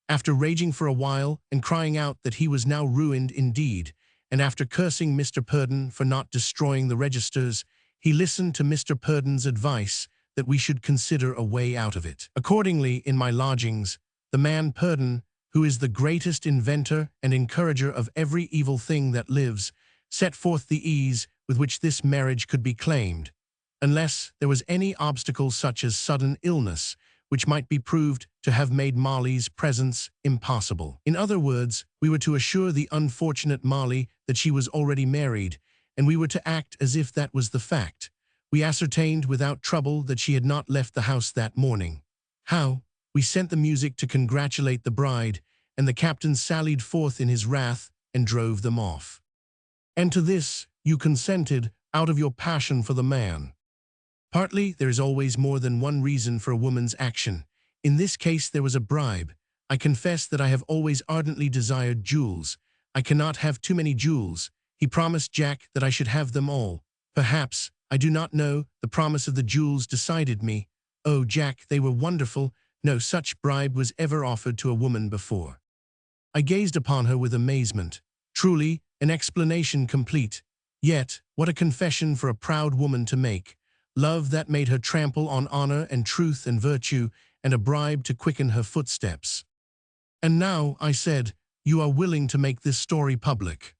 After raging for a while and crying out that he was now ruined indeed, and after cursing Mr. Purdon for not destroying the registers, he listened to Mr. Purdon's advice that we should consider a way out of it. Accordingly, in my lodgings, the man Purdon, who is the greatest inventor and encourager of every evil thing that lives, set forth the ease with which this marriage could be claimed, unless there was any obstacle such as sudden illness, which might be proved to have made Marley's presence impossible. In other words, we were to assure the unfortunate Marley that she was already married, and we were to act as if that was the fact. We ascertained without trouble that she had not left the house that morning. How? We sent the music to congratulate the bride, and the captain sallied forth in his wrath and drove them off. And to this you consented out of your passion for the man. Partly, there is always more than one reason for a woman's action. In this case there was a bribe. I confess that I have always ardently desired jewels. I cannot have too many jewels. He promised Jack that I should have them all. Perhaps, I do not know, the promise of the jewels decided me. Oh, Jack, they were wonderful. No such bribe was ever offered to a woman before. I gazed upon her with amazement. Truly, an explanation complete. Yet, what a confession for a proud woman to make. Love that made her trample on honor and truth and virtue, and a bribe to quicken her footsteps. And now, I said, you are willing to make this story public.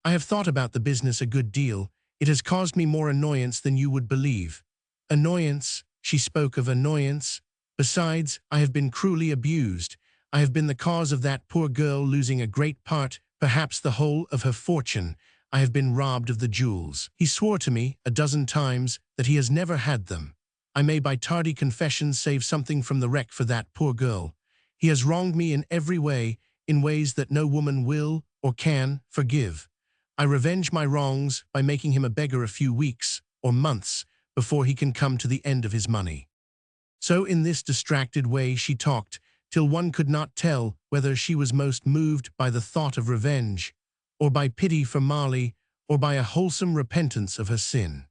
I have thought about the business a good deal. It has caused me more annoyance than you would believe. Annoyance? She spoke of annoyance. Besides, I have been cruelly abused. I have been the cause of that poor girl losing a great part, perhaps the whole of her fortune. I have been robbed of the jewels. He swore to me, a dozen times, that he has never had them. I may by tardy confession save something from the wreck for that poor girl. He has wronged me in every way, in ways that no woman will, or can, forgive. I revenge my wrongs by making him a beggar a few weeks, or months, before he can come to the end of his money. So in this distracted way she talked, till one could not tell whether she was most moved by the thought of revenge, or by pity for Marley, or by a wholesome repentance of her sin.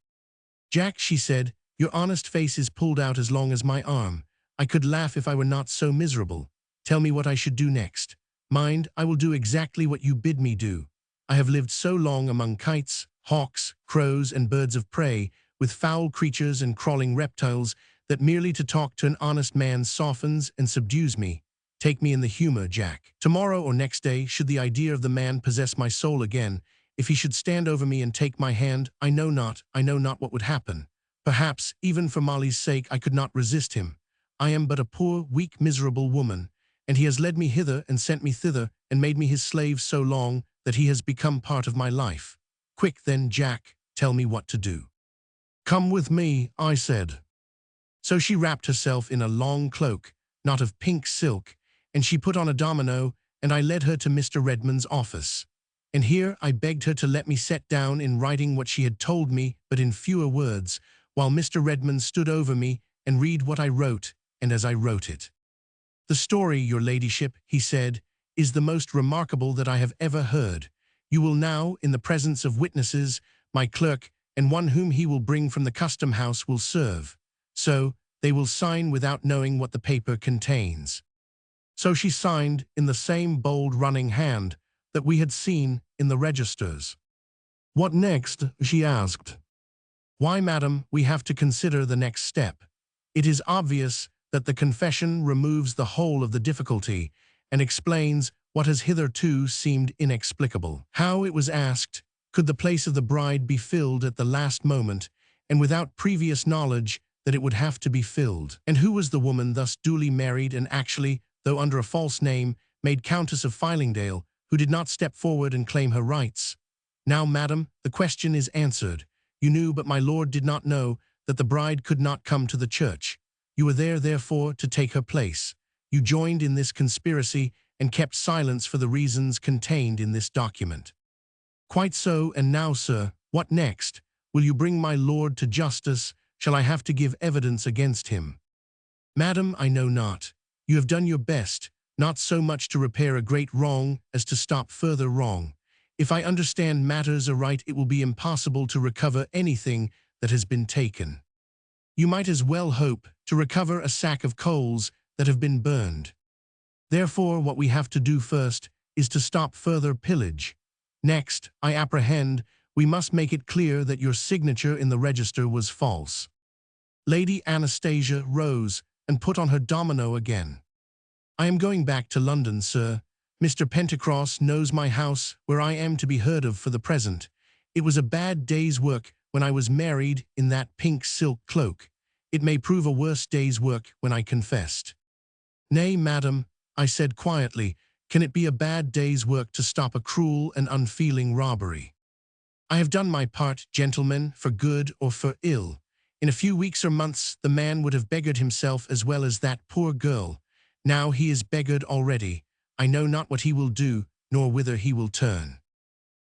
Jack, she said, your honest face is pulled out as long as my arm. I could laugh if I were not so miserable. Tell me what I should do next. Mind, I will do exactly what you bid me do. I have lived so long among kites, hawks, crows, and birds of prey, with foul creatures and crawling reptiles, that merely to talk to an honest man softens and subdues me. Take me in the humor, Jack. Tomorrow or next day, should the idea of the man possess my soul again, if he should stand over me and take my hand, I know not what would happen. Perhaps, even for Molly's sake, I could not resist him. I am but a poor, weak, miserable woman, and he has led me hither and sent me thither, and made me his slave so long that he has become part of my life. Quick then, Jack, tell me what to do. Come with me, I said. So she wrapped herself in a long cloak, not of pink silk, and she put on a domino, and I led her to Mr. Redmond's office. And here I begged her to let me set down in writing what she had told me, but in fewer words, while Mr. Redmond stood over me and read what I wrote, and as I wrote it. "The story, your ladyship," he said, "is the most remarkable that I have ever heard. You will now, in the presence of witnesses, my clerk, and one whom he will bring from the custom house will serve. So, they will sign without knowing what the paper contains." So she signed in the same bold running hand that we had seen in the registers. "What next?" she asked. "Why, madam, we have to consider the next step. It is obvious that the confession removes the whole of the difficulty and explains what has hitherto seemed inexplicable. How, it was asked, could the place of the bride be filled at the last moment and without previous knowledge that it would have to be filled? And who was the woman thus duly married and actually, though under a false name, made Countess of Fylingdale, who did not step forward and claim her rights? Now, madam, the question is answered. You knew, but my lord did not know, that the bride could not come to the church. You were there, therefore, to take her place. You joined in this conspiracy and kept silence for the reasons contained in this document." "Quite so, and now, sir, what next? Will you bring my lord to justice? Shall I have to give evidence against him?" "Madam, I know not. You have done your best, not so much to repair a great wrong as to stop further wrong. If I understand matters aright, it will be impossible to recover anything that has been taken. You might as well hope to recover a sack of coals that have been burned. Therefore, what we have to do first is to stop further pillage. Next, I apprehend, we must make it clear that your signature in the register was false." Lady Anastasia rose and put on her domino again. "I am going back to London, sir. Mr. Pentecross knows my house, where I am to be heard of for the present. It was a bad day's work when I was married in that pink silk cloak. It may prove a worse day's work when I confessed." "Nay, madam," I said quietly, "can it be a bad day's work to stop a cruel and unfeeling robbery? I have done my part, gentlemen, for good or for ill. In a few weeks or months the man would have beggared himself as well as that poor girl. Now he is beggared already. I know not what he will do, nor whither he will turn."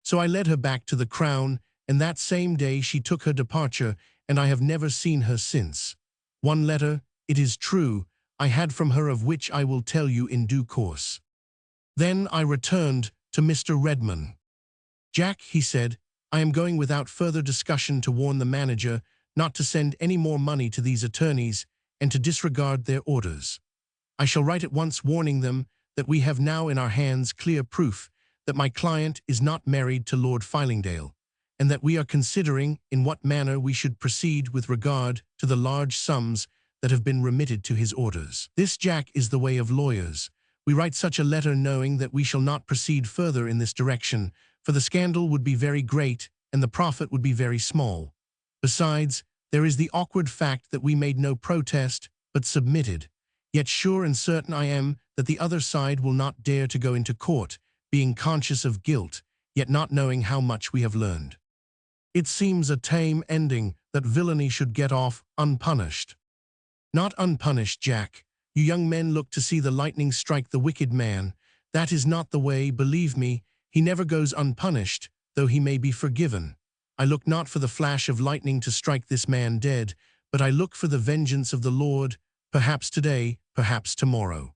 So I led her back to the Crown, and that same day she took her departure, and I have never seen her since. One letter, it is true, I had from her, of which I will tell you in due course. Then I returned to Mr. Redman. "Jack," he said, "I am going without further discussion to warn the manager not to send any more money to these attorneys and to disregard their orders. I shall write at once warning them that we have now in our hands clear proof that my client is not married to Lord Fylingdale, and that we are considering in what manner we should proceed with regard to the large sums that have been remitted to his orders. This, Jack, is the way of lawyers. We write such a letter knowing that we shall not proceed further in this direction, for the scandal would be very great and the profit would be very small. Besides, there is the awkward fact that we made no protest, but submitted. Yet sure and certain I am that the other side will not dare to go into court, being conscious of guilt, yet not knowing how much we have learned. It seems a tame ending that villainy should get off unpunished." "Not unpunished, Jack. You young men look to see the lightning strike the wicked man. That is not the way, believe me. He never goes unpunished, though he may be forgiven. I look not for the flash of lightning to strike this man dead, but I look for the vengeance of the Lord, perhaps today, perhaps tomorrow."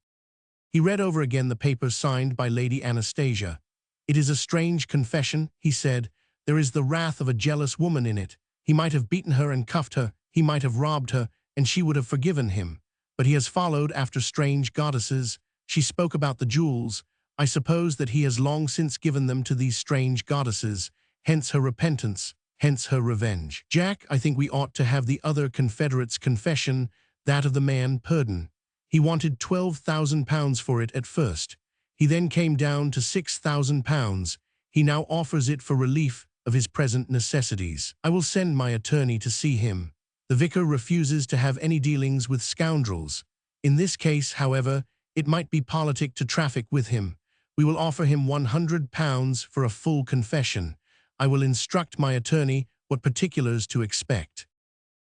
He read over again the paper signed by Lady Anastasia. "It is a strange confession," he said. "There is the wrath of a jealous woman in it. He might have beaten her and cuffed her, he might have robbed her, and she would have forgiven him. But he has followed after strange goddesses. She spoke about the jewels. I suppose that he has long since given them to these strange goddesses, hence her repentance, hence her revenge. Jack, I think we ought to have the other confederate's confession, that of the man Purdon. He wanted £12,000 for it at first. He then came down to £6,000. He now offers it for relief of his present necessities. I will send my attorney to see him. The vicar refuses to have any dealings with scoundrels. In this case, however, it might be politic to traffic with him. We will offer him £100 for a full confession. I will instruct my attorney what particulars to expect."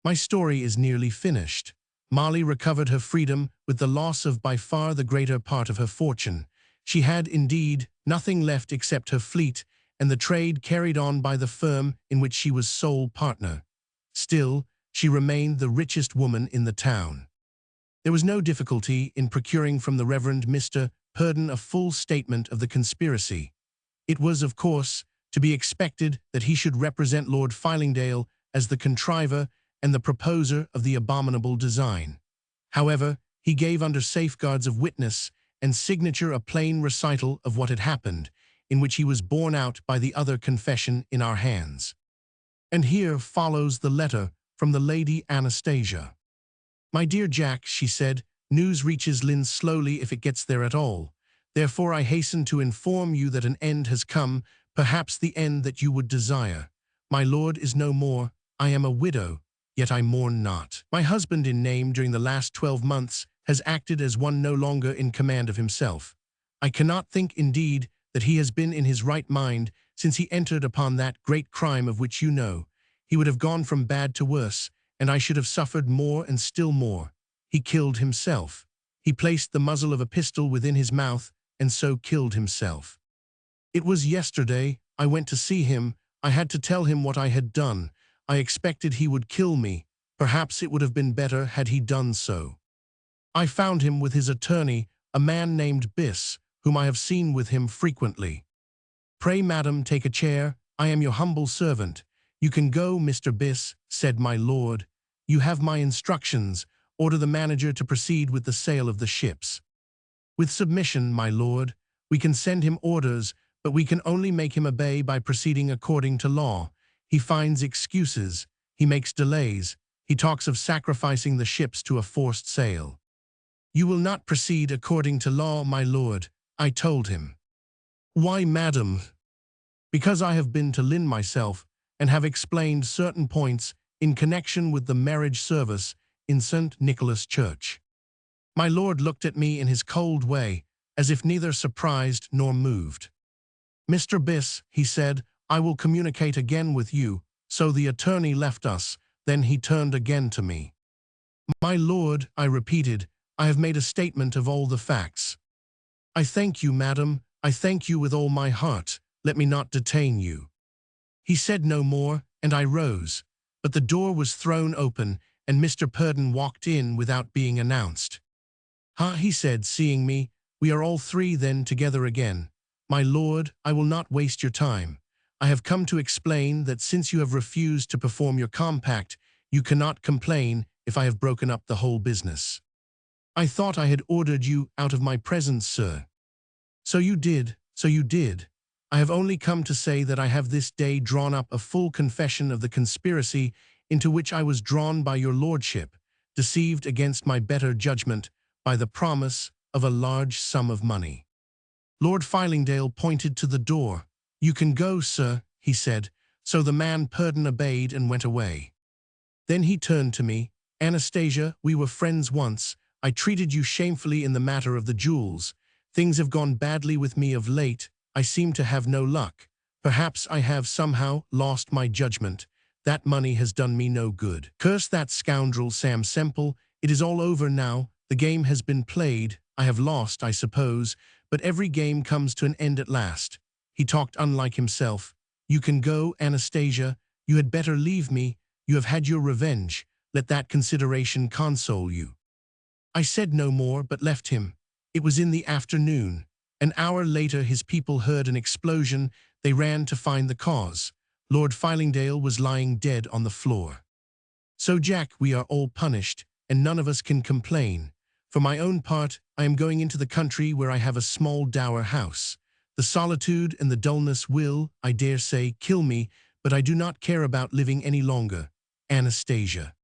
My story is nearly finished. Molly recovered her freedom with the loss of by far the greater part of her fortune. She had, indeed, nothing left except her fleet and the trade carried on by the firm in which she was sole partner. Still, she remained the richest woman in the town. There was no difficulty in procuring from the Reverend Mr. Purdon a full statement of the conspiracy. It was, of course, to be expected that he should represent Lord Fylingdale as the contriver and the proposer of the abominable design. However, he gave under safeguards of witness and signature a plain recital of what had happened, in which he was borne out by the other confession in our hands. And here follows the letter from the Lady Anastasia. "My dear Jack," she said, "news reaches Lynn slowly if it gets there at all. Therefore I hasten to inform you that an end has come, perhaps the end that you would desire. My lord is no more. I am a widow, yet I mourn not. My husband in name during the last 12 months has acted as one no longer in command of himself. I cannot think, indeed, that he has been in his right mind since he entered upon that great crime of which you know. He would have gone from bad to worse, and I should have suffered more and still more. He killed himself. He placed the muzzle of a pistol within his mouth and so killed himself. It was yesterday. I went to see him. I had to tell him what I had done. I expected he would kill me. Perhaps it would have been better had he done so. I found him with his attorney, a man named Biss, whom I have seen with him frequently. Pray, madam, take a chair. I am your humble servant. You can go, Mr. Biss," said my lord. "You have my instructions. Order the manager to proceed with the sale of the ships." "With submission, my lord. We can send him orders, but we can only make him obey by proceeding according to law. He finds excuses. He makes delays. He talks of sacrificing the ships to a forced sale." "You will not proceed according to law, my lord," I told him. "Why, madam?" "Because I have been to Lynn myself and have explained certain points in connection with the marriage service in St. Nicholas Church." My lord looked at me in his cold way, as if neither surprised nor moved. "Mr. Biss," he said, "I will communicate again with you." So the attorney left us. Then he turned again to me. "My lord," I repeated, "I have made a statement of all the facts." "I thank you, madam. I thank you with all my heart. Let me not detain you." He said no more, and I rose. But the door was thrown open, and Mr. Purdon walked in without being announced. "Ha," he said, seeing me, "we are all three then together again. My lord, I will not waste your time. I have come to explain that since you have refused to perform your compact, you cannot complain if I have broken up the whole business." "I thought I had ordered you out of my presence, sir." "So you did, so you did. I have only come to say that I have this day drawn up a full confession of the conspiracy into which I was drawn by your lordship, deceived against my better judgment by the promise of a large sum of money." Lord Fylingdale pointed to the door. "You can go, sir," he said. So the man Purdon obeyed and went away. Then he turned to me. "Anastasia, we were friends once. I treated you shamefully in the matter of the jewels. Things have gone badly with me of late. I seem to have no luck. Perhaps I have somehow lost my judgment. That money has done me no good. Curse that scoundrel Sam Semple. It is all over now. The game has been played. I have lost, I suppose, but every game comes to an end at last." He talked unlike himself. "You can go, Anastasia. You had better leave me. You have had your revenge. Let that consideration console you." I said no more, but left him. It was in the afternoon. An hour later his people heard an explosion. They ran to find the cause. Lord Fylingdale was lying dead on the floor. "So, Jack, we are all punished, and none of us can complain. For my own part, I am going into the country where I have a small dower house. The solitude and the dullness will, I dare say, kill me, but I do not care about living any longer. Anastasia."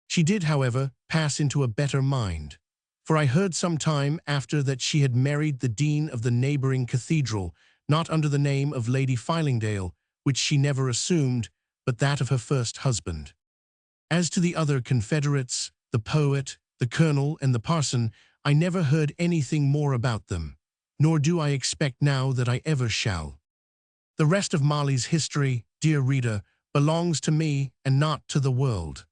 She did, however, pass into a better mind. For I heard some time after that she had married the dean of the neighboring cathedral, not under the name of Lady Fylingdale, which she never assumed, but that of her first husband. As to the other confederates, the poet, the colonel, and the parson, I never heard anything more about them, nor do I expect now that I ever shall. The rest of Molly's history, dear reader, belongs to me and not to the world.